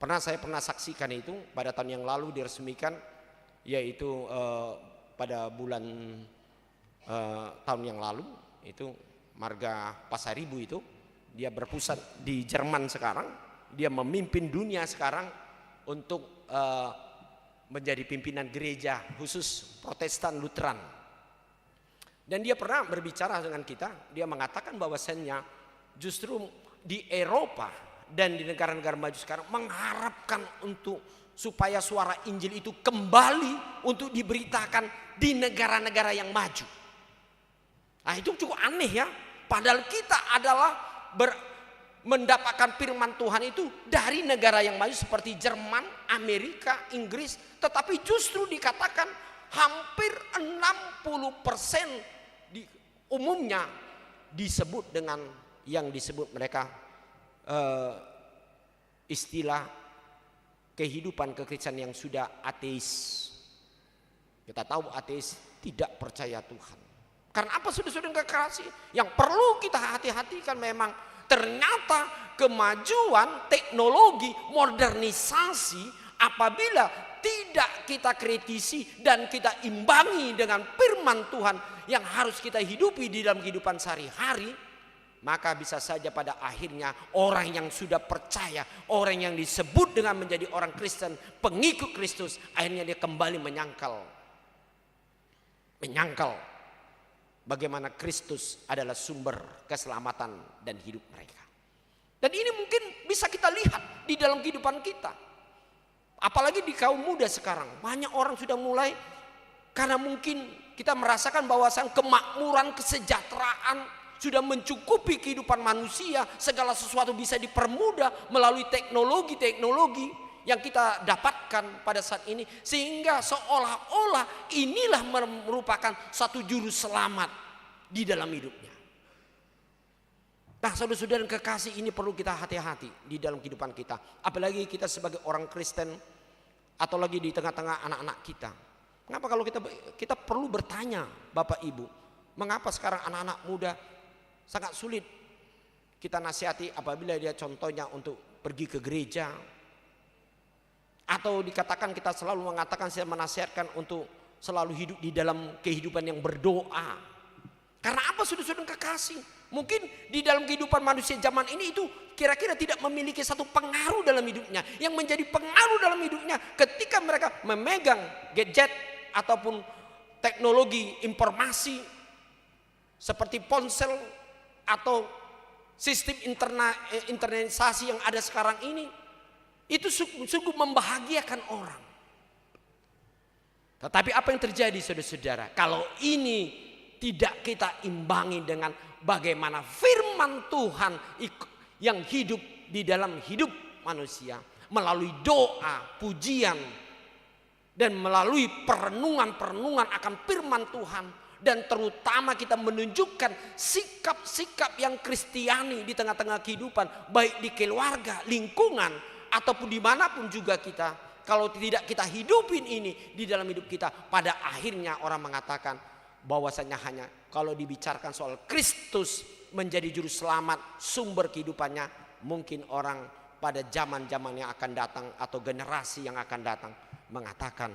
Saya pernah saksikan itu pada tahun yang lalu diresmikan, yaitu pada bulan tahun yang lalu, itu Marga Pasaribu itu, dia berpusat di Jerman sekarang, dia memimpin dunia sekarang untuk menjadi pimpinan gereja khusus Protestan Lutheran. Dan dia pernah berbicara dengan kita, dia mengatakan bahwasannya justru di Eropa dan di negara-negara maju sekarang mengharapkan untuk supaya suara Injil itu kembali untuk diberitakan di negara-negara yang maju. Nah itu cukup aneh ya. Padahal kita adalah mendapatkan firman Tuhan itu dari negara yang maju seperti Jerman, Amerika, Inggris. Tetapi justru dikatakan hampir 60% umumnya disebut dengan yang disebut mereka istilah kehidupan kekristenan yang sudah ateis. Kita tahu ateis tidak percaya Tuhan. Karena apa saudara-saudara yang kekasih? Yang perlu kita hati-hatikan memang ternyata kemajuan teknologi, modernisasi apabila tidak kita kritisi dan kita imbangi dengan firman Tuhan yang harus kita hidupi di dalam kehidupan sehari-hari, maka bisa saja pada akhirnya orang yang sudah percaya, orang yang disebut dengan menjadi orang Kristen, pengikut Kristus, akhirnya dia kembali menyangkal bagaimana Kristus adalah sumber keselamatan dan hidup mereka. Dan ini mungkin bisa kita lihat di dalam kehidupan kita. Apalagi di kaum muda sekarang, banyak orang sudah mulai karena mungkin kita merasakan bahwasan kemakmuran, kesejahteraan sudah mencukupi kehidupan manusia, segala sesuatu bisa dipermudah melalui teknologi-teknologi yang kita dapatkan pada saat ini, sehingga seolah-olah inilah merupakan satu juru selamat di dalam hidupnya. Nah saudara-saudara yang kekasih, ini perlu kita hati-hati di dalam kehidupan kita. Apalagi kita sebagai orang Kristen atau lagi di tengah-tengah anak-anak kita. Mengapa kalau kita perlu bertanya Bapak Ibu, mengapa sekarang anak-anak muda sangat sulit kita nasihati apabila dia contohnya untuk pergi ke gereja. Atau dikatakan kita selalu mengatakan, saya menasihatkan untuk selalu hidup di dalam kehidupan yang berdoa. Karena apa saudara-saudara yang kekasih? Mungkin di dalam kehidupan manusia zaman ini itu kira-kira tidak memiliki satu pengaruh dalam hidupnya. Yang menjadi pengaruh dalam hidupnya ketika mereka memegang gadget ataupun teknologi informasi seperti ponsel atau sistem internetisasi yang ada sekarang ini. Itu sungguh membahagiakan orang. Tetapi apa yang terjadi saudara-saudara? Kalau ini tidak kita imbangi dengan bagaimana firman Tuhan yang hidup di dalam hidup manusia melalui doa, pujian, dan melalui perenungan-perenungan akan firman Tuhan, dan terutama kita menunjukkan sikap-sikap yang Kristiani di tengah-tengah kehidupan, baik di keluarga, lingkungan, ataupun dimanapun juga kita. Kalau tidak kita hidupin ini di dalam hidup kita, pada akhirnya orang mengatakan bahwasanya hanya kalau dibicarakan soal Kristus menjadi juru selamat, sumber kehidupannya, mungkin orang pada zaman-zaman yang akan datang atau generasi yang akan datang mengatakan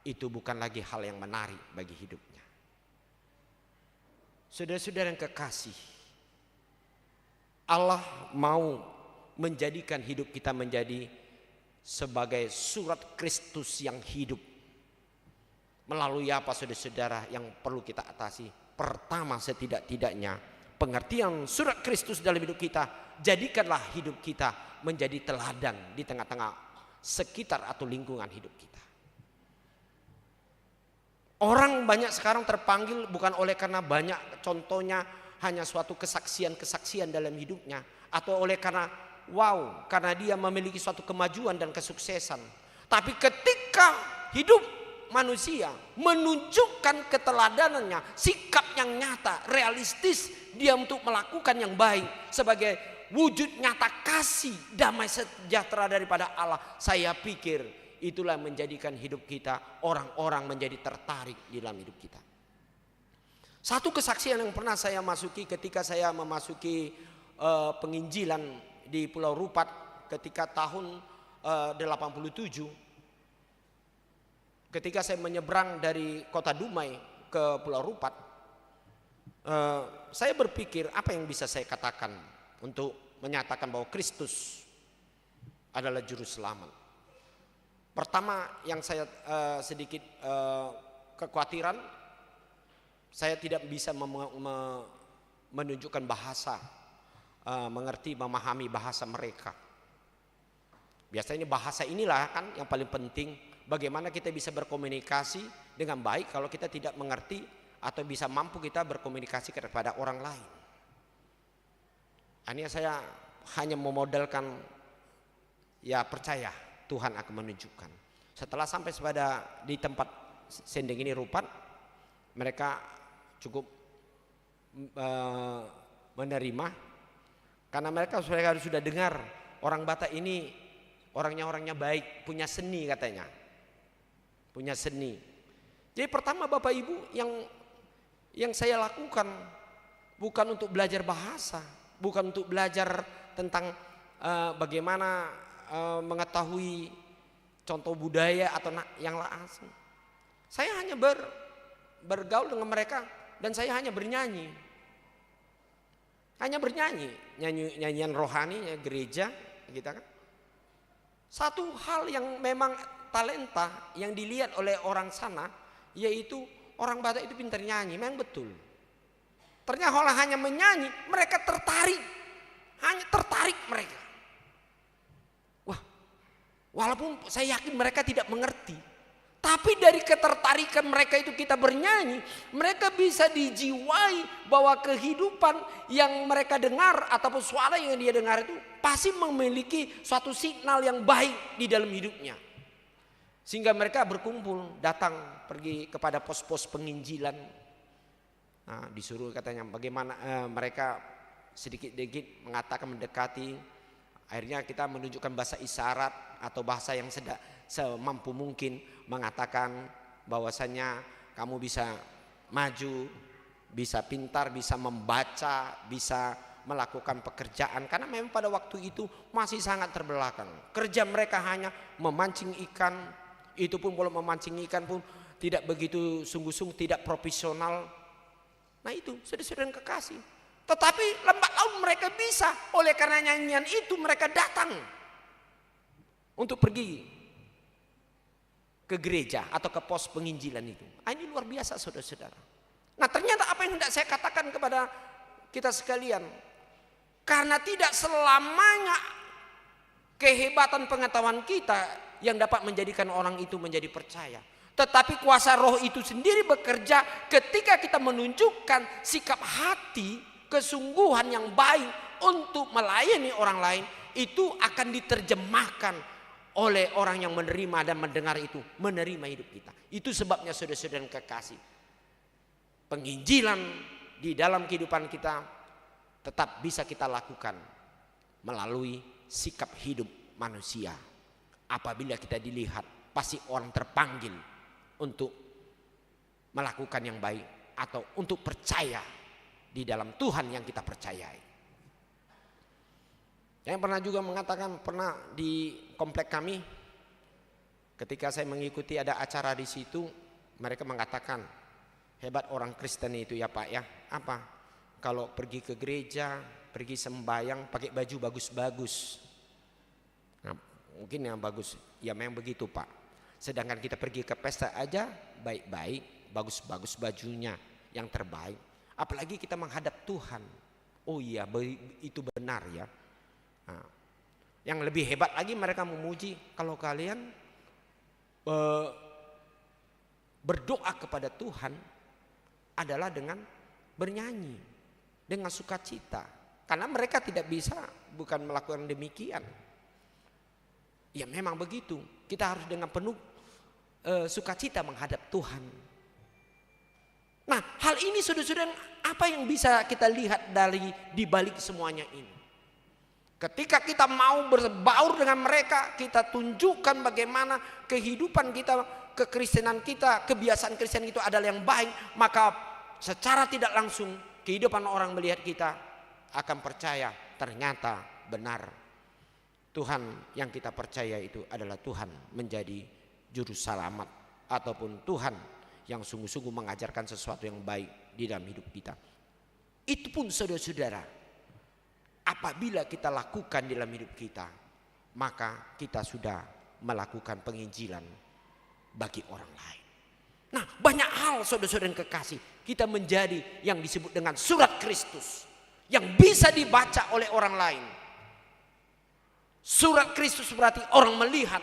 itu bukan lagi hal yang menarik bagi hidupnya. Saudara-saudara yang kekasih, Allah mau menjadikan hidup kita menjadi sebagai surat Kristus yang hidup. Melalui apa saudara-saudara yang perlu kita atasi? Pertama, setidak-tidaknya pengertian surat Kristus dalam hidup kita, jadikanlah hidup kita menjadi teladan di tengah-tengah sekitar atau lingkungan hidup kita. Orang banyak sekarang terpanggil bukan oleh karena banyak contohnya hanya suatu kesaksian-kesaksian dalam hidupnya, atau oleh karena karena dia memiliki suatu kemajuan dan kesuksesan. Tapi ketika hidup manusia menunjukkan keteladanannya, sikap yang nyata, realistis, dia untuk melakukan yang baik sebagai wujud nyata kasih, damai sejahtera daripada Allah, saya pikir itulah menjadikan hidup kita, orang-orang menjadi tertarik di dalam hidup kita. Satu kesaksian yang pernah saya masuki ketika saya memasuki penginjilan di Pulau Rupat ketika tahun 87. Ketika saya menyeberang dari kota Dumai ke Pulau Rupat, saya berpikir apa yang bisa saya katakan untuk menyatakan bahwa Kristus adalah juru selamat. Pertama yang saya sedikit kekhawatiran, Saya tidak bisa menunjukkan bahasa, mengerti, memahami bahasa mereka. Biasanya bahasa inilah kan yang paling penting. Bagaimana kita bisa berkomunikasi dengan baik kalau kita tidak mengerti atau bisa mampu kita berkomunikasi kepada orang lain. Ini saya hanya memodalkan, ya percaya Tuhan akan menunjukkan. Setelah sampai pada di tempat sending ini Rupat, mereka cukup menerima karena mereka sudah dengar orang Batak ini orangnya baik, punya seni katanya. Punya seni. Jadi pertama Bapak Ibu yang saya lakukan bukan untuk belajar bahasa, bukan untuk belajar tentang bagaimana mengetahui contoh budaya atau yang lain. Saya hanya bergaul dengan mereka dan saya hanya bernyanyi. Hanya bernyanyi, nyanyian rohani, gereja, gitu kan. Satu hal yang memang talenta yang dilihat oleh orang sana, yaitu orang Batak itu pintar nyanyi, memang betul. Ternyata hanya menyanyi, mereka tertarik, hanya tertarik mereka. Wah, walaupun saya yakin mereka tidak mengerti, tapi dari ketertarikan mereka itu kita bernyanyi, mereka bisa dijiwai bahwa kehidupan yang mereka dengar ataupun suara yang dia dengar itu pasti memiliki suatu signal yang baik di dalam hidupnya. Sehingga mereka berkumpul, datang pergi kepada pos-pos penginjilan. Nah, disuruh katanya bagaimana mereka sedikit-sedikit mengatakan mendekati. Akhirnya kita menunjukkan bahasa isyarat atau bahasa yang semampu mungkin mengatakan bahwasanya kamu bisa maju, bisa pintar, bisa membaca, bisa melakukan pekerjaan. Karena memang pada waktu itu masih sangat terbelakang. Kerja mereka hanya memancing ikan. Itu pun kalau memancing ikan pun tidak begitu sungguh-sungguh, tidak profesional. Nah itu saudara-saudara yang kekasih. Tetapi lambat laun mereka bisa. Oleh karena nyanyian itu mereka datang untuk pergi ke gereja atau ke pos penginjilan itu. Ini luar biasa saudara-saudara. Nah ternyata apa yang hendak saya katakan kepada kita sekalian. Karena tidak selamanya kehebatan pengetahuan kita yang dapat menjadikan orang itu menjadi percaya. Tetapi kuasa roh itu sendiri bekerja ketika kita menunjukkan sikap hati, kesungguhan yang baik untuk melayani orang lain. Itu akan diterjemahkan oleh orang yang menerima dan mendengar itu, menerima hidup kita. Itu sebabnya saudara-saudara yang kekasih, penginjilan di dalam kehidupan kita tetap bisa kita lakukan melalui sikap hidup manusia. Apabila kita dilihat, pasti orang terpanggil untuk melakukan yang baik atau untuk percaya di dalam Tuhan yang kita percayai. Yang pernah juga mengatakan, pernah di komplek kami, ketika saya mengikuti ada acara di situ, mereka mengatakan, hebat orang Kristen itu ya Pak ya. Apa? Kalau pergi ke gereja, pergi sembahyang, pakai baju bagus-bagus. Nah, mungkin yang bagus, ya memang begitu Pak. Sedangkan kita pergi ke pesta aja baik-baik, bagus-bagus bajunya, yang terbaik. Apalagi kita menghadap Tuhan. Oh iya, itu benar ya. Nah, yang lebih hebat lagi mereka memuji kalau kalian berdoa kepada Tuhan adalah dengan bernyanyi, dengan sukacita. Karena mereka tidak bisa bukan melakukan demikian. Ya memang begitu. Kita harus dengan penuh sukacita menghadap Tuhan. Nah, hal ini saudara-saudara, apa yang bisa kita lihat dari dibalik semuanya ini? Ketika kita mau berbaur dengan mereka, kita tunjukkan bagaimana kehidupan kita, kekristenan kita, kebiasaan Kristen itu adalah yang baik, maka secara tidak langsung kehidupan orang melihat kita akan percaya ternyata benar. Tuhan yang kita percaya itu adalah Tuhan menjadi juru selamat, ataupun Tuhan yang sungguh-sungguh mengajarkan sesuatu yang baik di dalam hidup kita. Itu pun saudara-saudara, apabila kita lakukan di dalam hidup kita, maka kita sudah melakukan penginjilan bagi orang lain. Nah, banyak hal saudara-saudara yang kekasih, kita menjadi yang disebut dengan surat Kristus yang bisa dibaca oleh orang lain. Surat Kristus berarti orang melihat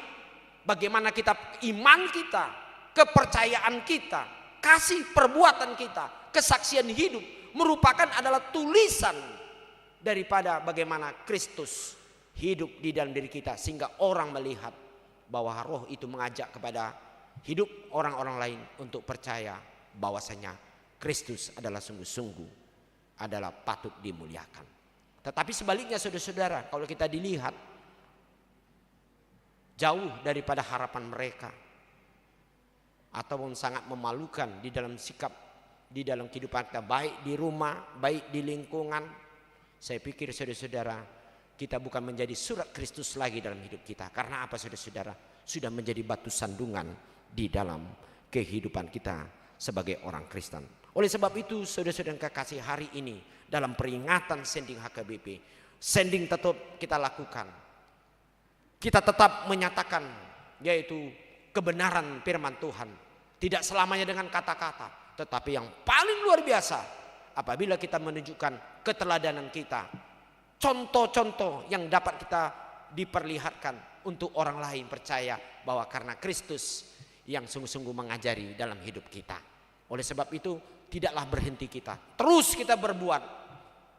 bagaimana kita, iman kita, kepercayaan kita, kasih perbuatan kita, kesaksian hidup merupakan adalah tulisan daripada bagaimana Kristus hidup di dalam diri kita, sehingga orang melihat bahwa roh itu mengajak kepada hidup orang-orang lain untuk percaya bahwasanya Kristus adalah sungguh-sungguh adalah patut dimuliakan. Tetapi sebaliknya saudara-saudara, kalau kita dilihat jauh daripada harapan mereka ataupun sangat memalukan di dalam sikap, di dalam kehidupan kita, baik di rumah, baik di lingkungan, saya pikir saudara-saudara, kita bukan menjadi surat Kristus lagi dalam hidup kita. Karena apa saudara-saudara? Sudah menjadi batu sandungan di dalam kehidupan kita sebagai orang Kristen. Oleh sebab itu saudara-saudara yang kekasih, hari ini dalam peringatan sending HKBP, sending tetap kita lakukan. Kita tetap menyatakan yaitu kebenaran firman Tuhan. Tidak selamanya dengan kata-kata, tetapi yang paling luar biasa apabila kita menunjukkan keteladanan kita, contoh-contoh yang dapat kita diperlihatkan untuk orang lain percaya bahwa karena Kristus yang sungguh-sungguh mengajari dalam hidup kita. Oleh sebab itu tidaklah berhenti kita, terus kita berbuat,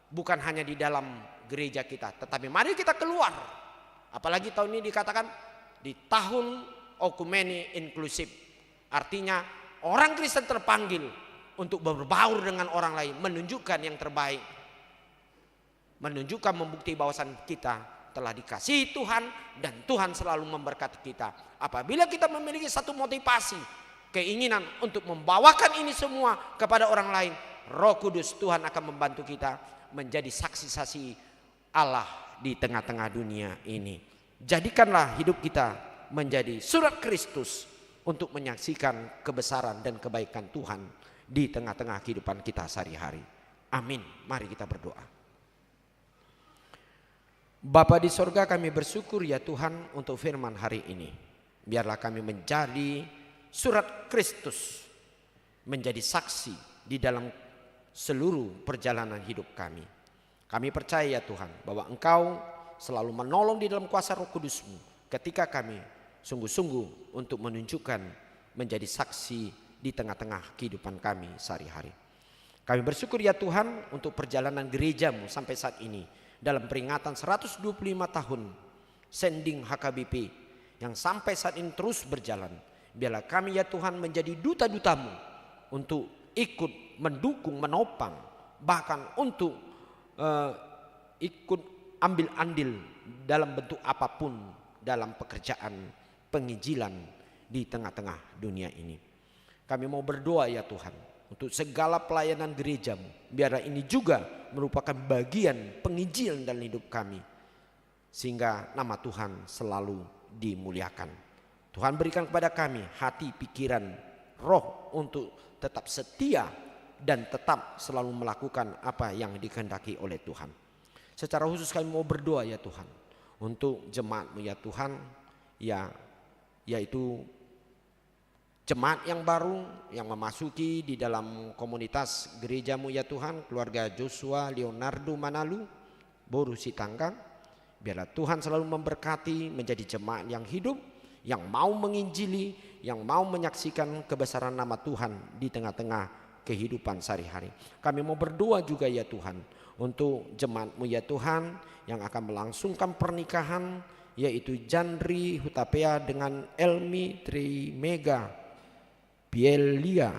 bukan hanya di dalam gereja kita, tetapi mari kita keluar. Apalagi tahun ini dikatakan di tahun okumene inklusif, artinya orang Kristen terpanggil untuk berbaur dengan orang lain, menunjukkan yang terbaik, menunjukkan, membukti bahwasan kita telah dikasihi Tuhan dan Tuhan selalu memberkati kita. Apabila kita memiliki satu motivasi, keinginan untuk membawakan ini semua kepada orang lain, Roh Kudus Tuhan akan membantu kita menjadi saksi-saksi Allah di tengah-tengah dunia ini. Jadikanlah hidup kita menjadi surat Kristus untuk menyaksikan kebesaran dan kebaikan Tuhan di tengah-tengah kehidupan kita sehari-hari. Amin. Mari kita berdoa. Bapa di sorga, kami bersyukur ya Tuhan untuk firman hari ini. Biarlah kami menjadi surat Kristus, menjadi saksi di dalam seluruh perjalanan hidup kami. Kami percaya ya Tuhan bahwa Engkau selalu menolong di dalam kuasa Roh Kudus-Mu ketika kami sungguh-sungguh untuk menunjukkan menjadi saksi di tengah-tengah kehidupan kami sehari-hari. Kami bersyukur ya Tuhan untuk perjalanan gereja-Mu sampai saat ini dalam peringatan 125 tahun sending HKBP yang sampai saat ini terus berjalan. Biarlah kami ya Tuhan menjadi duta-duta-Mu untuk ikut mendukung, menopang, bahkan untuk ikut ambil andil dalam bentuk apapun dalam pekerjaan penginjilan di tengah-tengah dunia ini. Kami mau berdoa ya Tuhan untuk segala pelayanan gereja-Mu, biarlah ini juga merupakan bagian penginjilan dalam hidup kami, sehingga nama Tuhan selalu dimuliakan. Tuhan berikan kepada kami hati, pikiran, roh untuk tetap setia dan tetap selalu melakukan apa yang dikehendaki oleh Tuhan. Secara khusus kami mau berdoa ya Tuhan untuk jemaat-Mu ya Tuhan, yaitu jemaat yang baru yang memasuki di dalam komunitas gereja-Mu ya Tuhan, keluarga Joshua Leonardo Manalu Boru Sitanggang. Biarlah Tuhan selalu memberkati menjadi jemaat yang hidup, yang mau menginjili, yang mau menyaksikan kebesaran nama Tuhan di tengah-tengah kehidupan sehari-hari. Kami mau berdoa juga ya Tuhan untuk jemaat-Mu ya Tuhan yang akan melangsungkan pernikahan, yaitu Jandri Hutapea dengan Elmi Trimega Bielia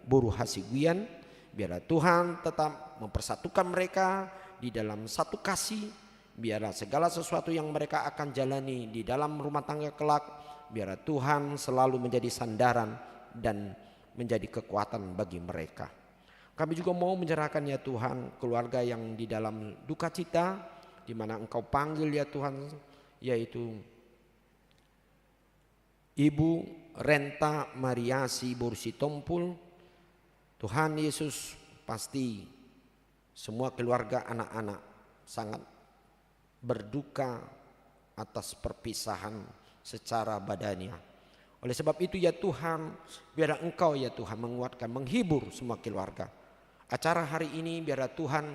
Boru Hasiguian. Biarlah Tuhan tetap mempersatukan mereka di dalam satu kasih. Biarlah segala sesuatu yang mereka akan jalani di dalam rumah tangga kelak, biarlah Tuhan selalu menjadi sandaran dan menjadi kekuatan bagi mereka. Kami juga mau menyerahkan ya Tuhan keluarga yang di dalam duka cita, di mana Engkau panggil ya Tuhan, yaitu Ibu Renta Mariasi Borsi Tompul. Tuhan Yesus, pasti semua keluarga anak-anak sangat berduka atas perpisahan secara badania. Oleh sebab itu ya Tuhan, biarlah Engkau ya Tuhan menguatkan, menghibur semua keluarga. Acara hari ini biarlah Tuhan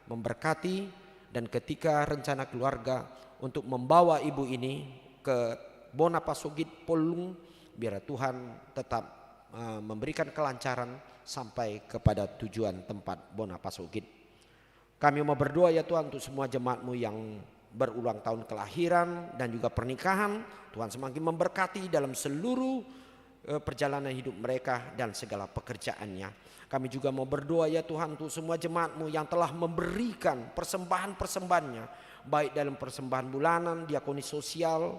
memberkati, dan ketika rencana keluarga untuk membawa ibu ini ke Bonapasugid Polung, biarlah Tuhan tetap memberikan kelancaran sampai kepada tujuan tempat Bonapasugid. Kami mau berdoa ya Tuhan untuk semua jemaat-Mu yang berulang tahun kelahiran dan juga pernikahan. Tuhan semakin memberkati dalam seluruh perjalanan hidup mereka dan segala pekerjaannya. Kami juga mau berdoa ya Tuhan untuk semua jemaat-Mu yang telah memberikan persembahan-persembahannya, baik dalam persembahan bulanan, diakoni sosial,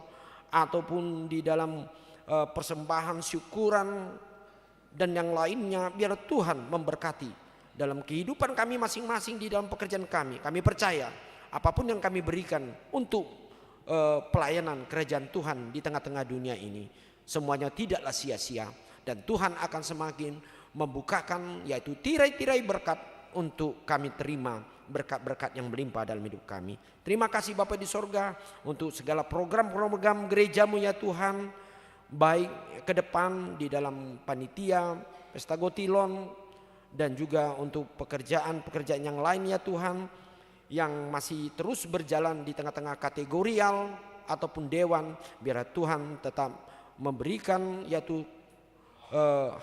ataupun di dalam persembahan syukuran dan yang lainnya. Biar Tuhan memberkati dalam kehidupan kami masing-masing, di dalam pekerjaan kami. Kami percaya apapun yang kami berikan untuk pelayanan kerajaan Tuhan di tengah-tengah dunia ini, semuanya tidaklah sia-sia, dan Tuhan akan semakin membukakan yaitu tirai-tirai berkat untuk kami terima berkat-berkat yang melimpah dalam hidup kami. Terima kasih Bapa di sorga untuk segala program-program gereja-Mu ya Tuhan, baik ke depan di dalam panitia Pesta Gotilon, dan juga untuk pekerjaan-pekerjaan yang lain ya Tuhan, yang masih terus berjalan di tengah-tengah kategorial ataupun dewan. Biar Tuhan tetap memberikan yaitu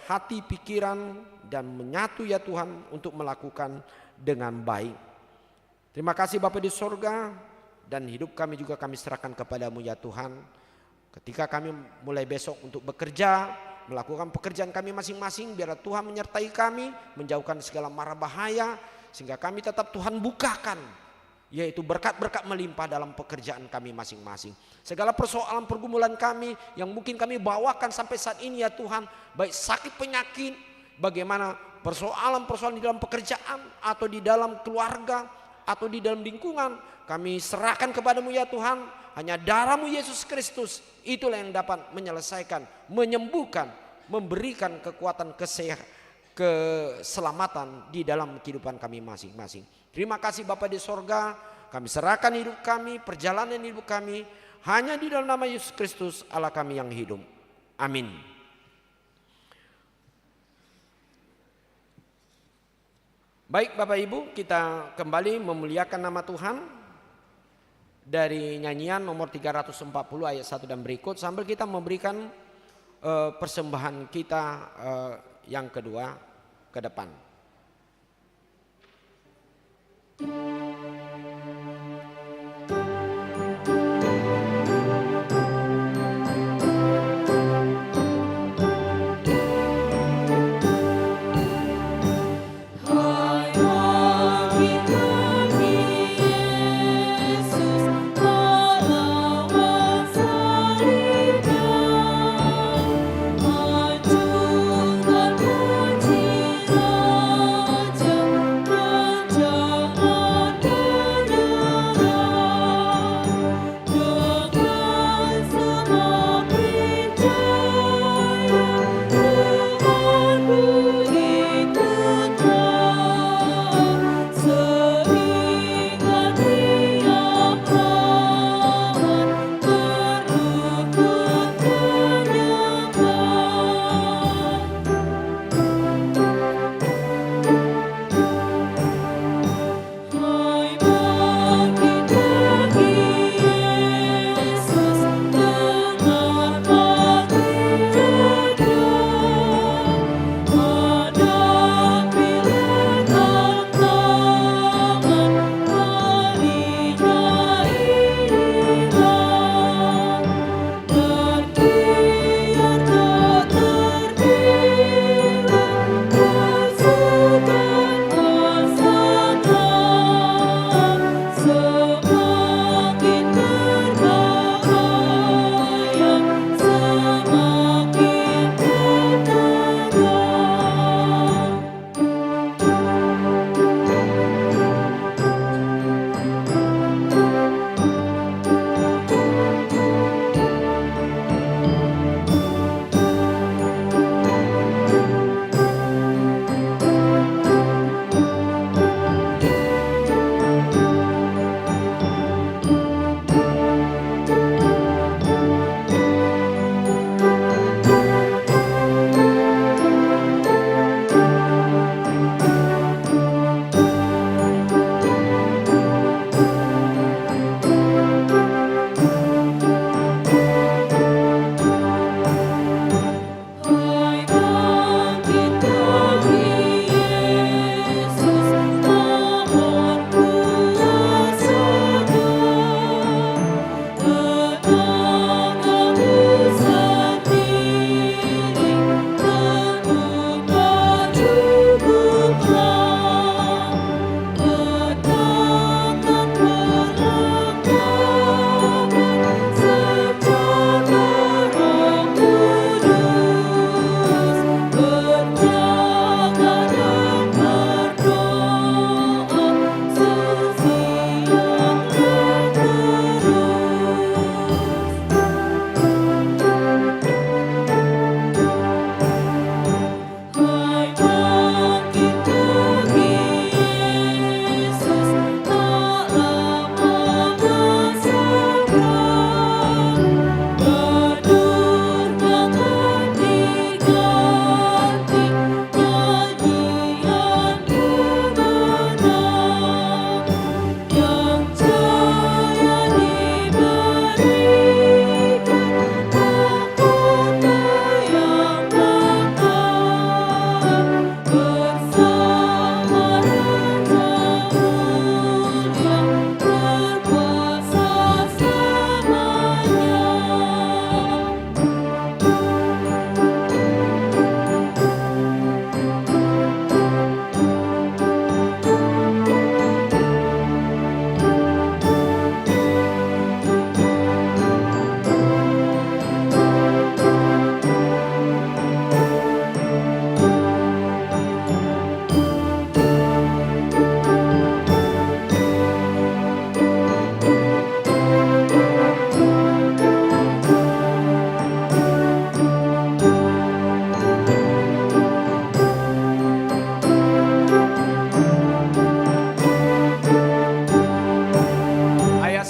hati, pikiran, dan menyatu ya Tuhan untuk melakukan dengan baik. Terima kasih Bapa di sorga, dan hidup kami juga kami serahkan kepadamu ya Tuhan. Ketika kami mulai besok untuk bekerja, melakukan pekerjaan kami masing-masing, biar Tuhan menyertai kami, menjauhkan segala mara bahaya, sehingga kami tetap Tuhan bukakan yaitu berkat-berkat melimpah dalam pekerjaan kami masing-masing. Segala persoalan pergumulan kami yang mungkin kami bawakan sampai saat ini ya Tuhan, baik sakit penyakit, bagaimana persoalan-persoalan di dalam pekerjaan atau di dalam keluarga atau di dalam lingkungan, kami serahkan kepadamu ya Tuhan. Hanya darah-Mu Yesus Kristus itulah yang dapat menyelesaikan, menyembuhkan, memberikan kekuatan keselamatan di dalam kehidupan kami masing-masing. Terima kasih Bapa di sorga, kami serahkan hidup kami, perjalanan hidup kami hanya di dalam nama Yesus Kristus Allah kami yang hidup. Amin. Baik Bapak Ibu, kita kembali memuliakan nama Tuhan dari nyanyian nomor 340 ayat 1 dan berikut, sambil kita memberikan persembahan kita yang kedua ke depan. Jangan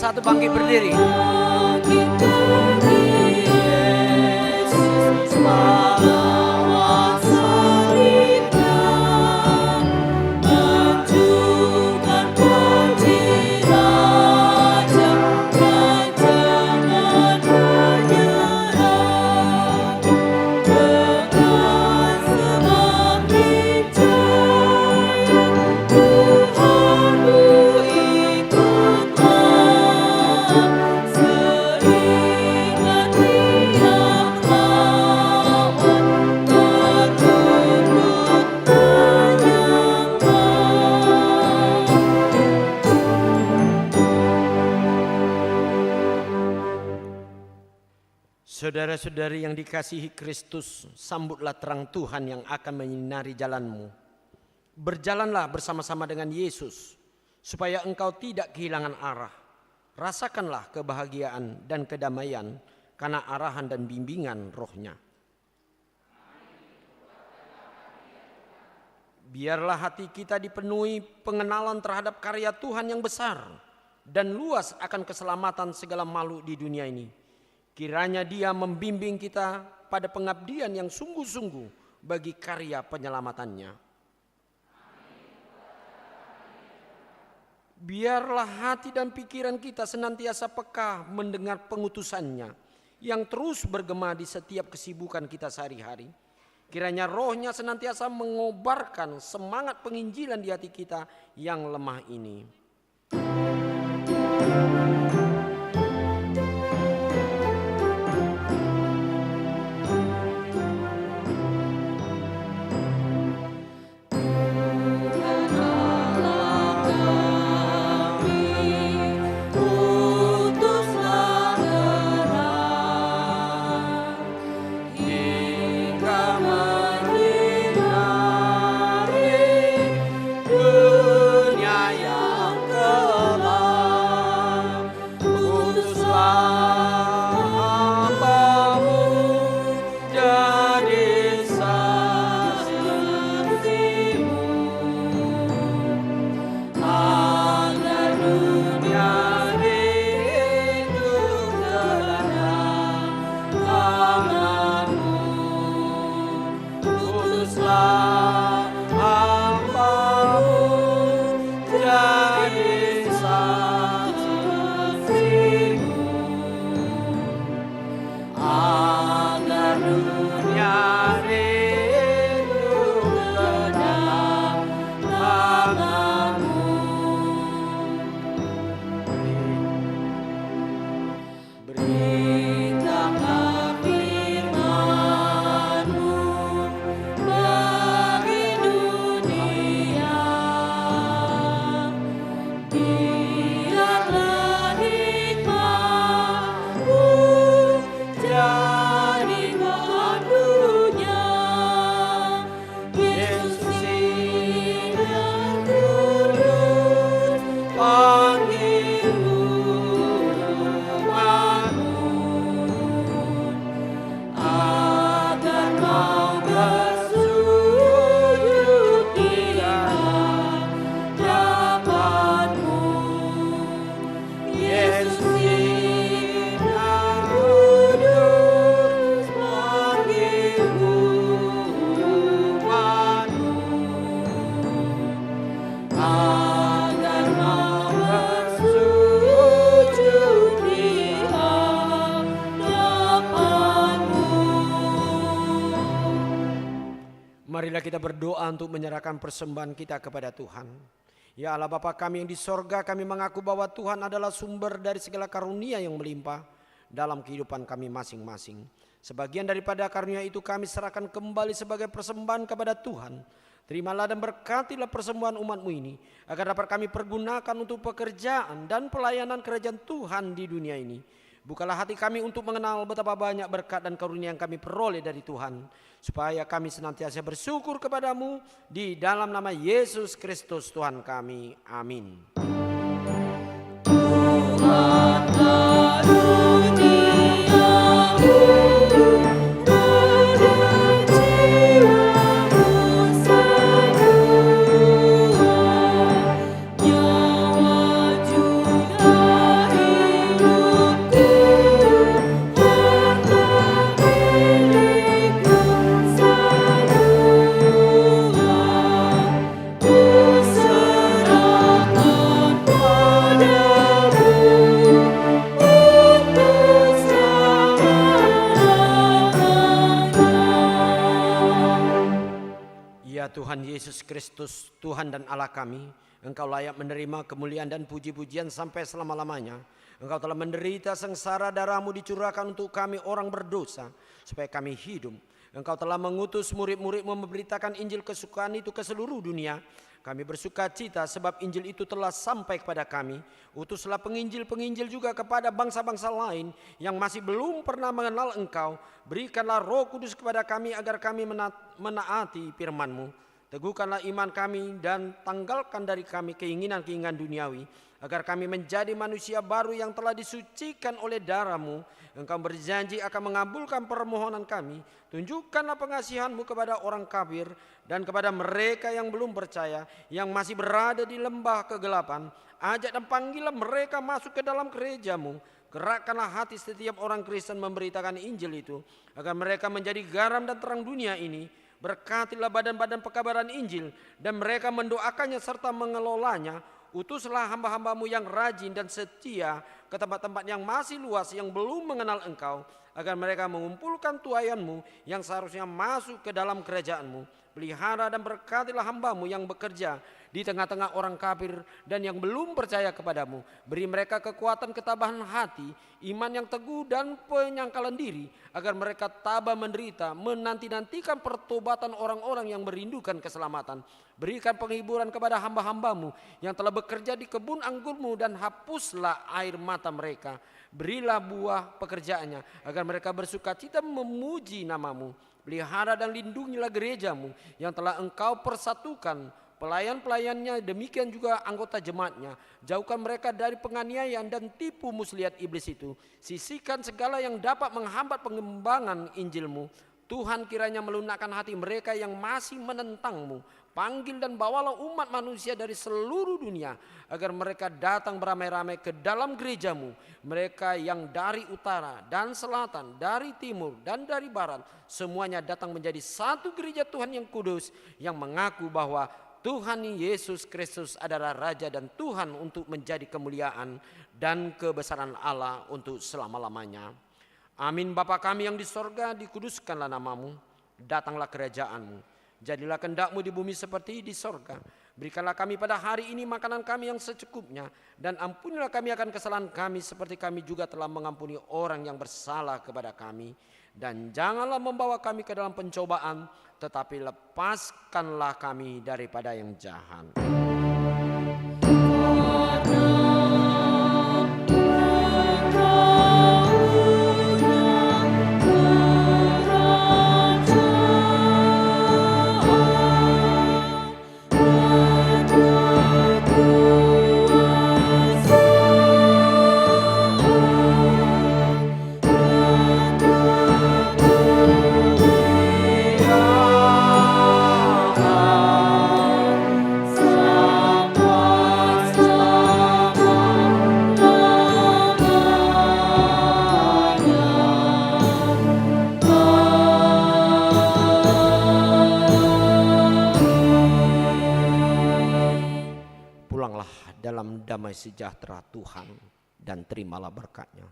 bersatu bangkit berdiri. Saudara-saudari yang dikasihi Kristus, sambutlah terang Tuhan yang akan menyinari jalanmu. Berjalanlah bersama-sama dengan Yesus, supaya engkau tidak kehilangan arah. Rasakanlah kebahagiaan dan kedamaian karena arahan dan bimbingan Roh-Nya. Biarlah hati kita dipenuhi pengenalan terhadap karya Tuhan yang besar dan luas akan keselamatan segala makhluk di dunia ini. Kiranya Dia membimbing kita pada pengabdian yang sungguh-sungguh bagi karya penyelamatannya. Biarlah hati dan pikiran kita senantiasa peka mendengar pengutusannya yang terus bergema di setiap kesibukan kita sehari-hari. Kiranya Roh-Nya senantiasa mengobarkan semangat penginjilan di hati kita yang lemah ini. Marilah kita berdoa untuk menyerahkan persembahan kita kepada Tuhan. Ya Allah Bapa kami yang di sorga, kami mengaku bahwa Tuhan adalah sumber dari segala karunia yang melimpah dalam kehidupan kami masing-masing. Sebagian daripada karunia itu kami serahkan kembali sebagai persembahan kepada Tuhan. Terimalah dan berkatilah persembahan umat-Mu ini, agar dapat kami pergunakan untuk pekerjaan dan pelayanan kerajaan Tuhan di dunia ini. Bukalah hati kami untuk mengenal betapa banyak berkat dan karunia yang kami peroleh dari Tuhan, supaya kami senantiasa bersyukur kepadamu di dalam nama Yesus Kristus Tuhan kami. Amin. Tuhan Yesus Kristus, Tuhan dan Allah kami, Engkau layak menerima kemuliaan dan puji-pujian sampai selama-lamanya. Engkau telah menderita sengsara, darah-Mu dicurahkan untuk kami orang berdosa, supaya kami hidup. Engkau telah mengutus murid-murid-Mu memberitakan Injil kesukaan itu ke seluruh dunia. Kami bersuka cita sebab Injil itu telah sampai kepada kami. Utuslah penginjil-penginjil juga kepada bangsa-bangsa lain yang masih belum pernah mengenal Engkau. Berikanlah Roh Kudus kepada kami agar kami menaati firman-Mu. Teguhkanlah iman kami dan tanggalkan dari kami keinginan-keinginan duniawi, agar kami menjadi manusia baru yang telah disucikan oleh darah-Mu. Engkau berjanji akan mengabulkan permohonan kami. Tunjukkanlah pengasihan-Mu kepada orang kafir dan kepada mereka yang belum percaya, yang masih berada di lembah kegelapan. Ajak dan panggillah mereka masuk ke dalam gereja-Mu. Gerakkanlah hati setiap orang Kristen memberitakan Injil itu, agar mereka menjadi garam dan terang dunia ini. Berkatilah badan-badan pekabaran Injil dan mereka mendoakannya serta mengelolanya. Utuslah hamba-hamba-Mu yang rajin dan setia ke tempat-tempat yang masih luas yang belum mengenal Engkau, agar mereka mengumpulkan tuaian-Mu yang seharusnya masuk ke dalam kerajaan-Mu. Pelihara dan berkatilah hamba-Mu yang bekerja di tengah-tengah orang kafir dan yang belum percaya kepadamu. Beri mereka kekuatan ketabahan hati, iman yang teguh dan penyangkalan diri, agar mereka tabah menderita, menanti-nantikan pertobatan orang-orang yang merindukan keselamatan. Berikan penghiburan kepada hamba-hamba-Mu yang telah bekerja di kebun anggur-Mu, dan hapuslah air mata mereka. Berilah buah pekerjaannya, agar mereka bersuka cita memuji nama-Mu. Pelihara dan lindungilah gereja-Mu yang telah Engkau persatukan, pelayan-pelayannya, demikian juga anggota jemaatnya. Jauhkan mereka dari penganiayaan dan tipu muslihat iblis itu. Sisihkan segala yang dapat menghambat pengembangan Injil-Mu. Tuhan kiranya melunakkan hati mereka yang masih menentang-Mu. Panggil dan bawalah umat manusia dari seluruh dunia, agar mereka datang beramai-ramai ke dalam gereja-Mu. Mereka yang dari utara dan selatan, dari timur dan dari barat, semuanya datang menjadi satu gereja Tuhan yang kudus, yang mengaku bahwa Tuhan Yesus Kristus adalah Raja dan Tuhan, untuk menjadi kemuliaan dan kebesaran Allah untuk selama-lamanya. Amin. Bapa kami yang di sorga, dikuduskanlah nama-Mu. Datanglah kerajaan-Mu. Jadilah kehendak-Mu di bumi seperti di sorga. Berikanlah kami pada hari ini makanan kami yang secukupnya, dan ampunilah kami akan kesalahan kami seperti kami juga telah mengampuni orang yang bersalah kepada kami. Dan janganlah membawa kami ke dalam pencobaan, tetapi lepaskanlah kami daripada yang jahat. Dalam damai sejahtera Tuhan, dan terimalah berkat-Nya.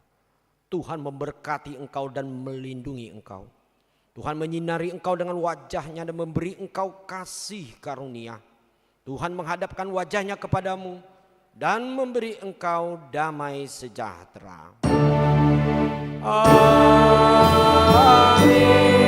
Tuhan memberkati engkau dan melindungi engkau. Tuhan menyinari engkau dengan wajah-Nya dan memberi engkau kasih karunia. Tuhan menghadapkan wajah-Nya kepadamu dan memberi engkau damai sejahtera. Amin.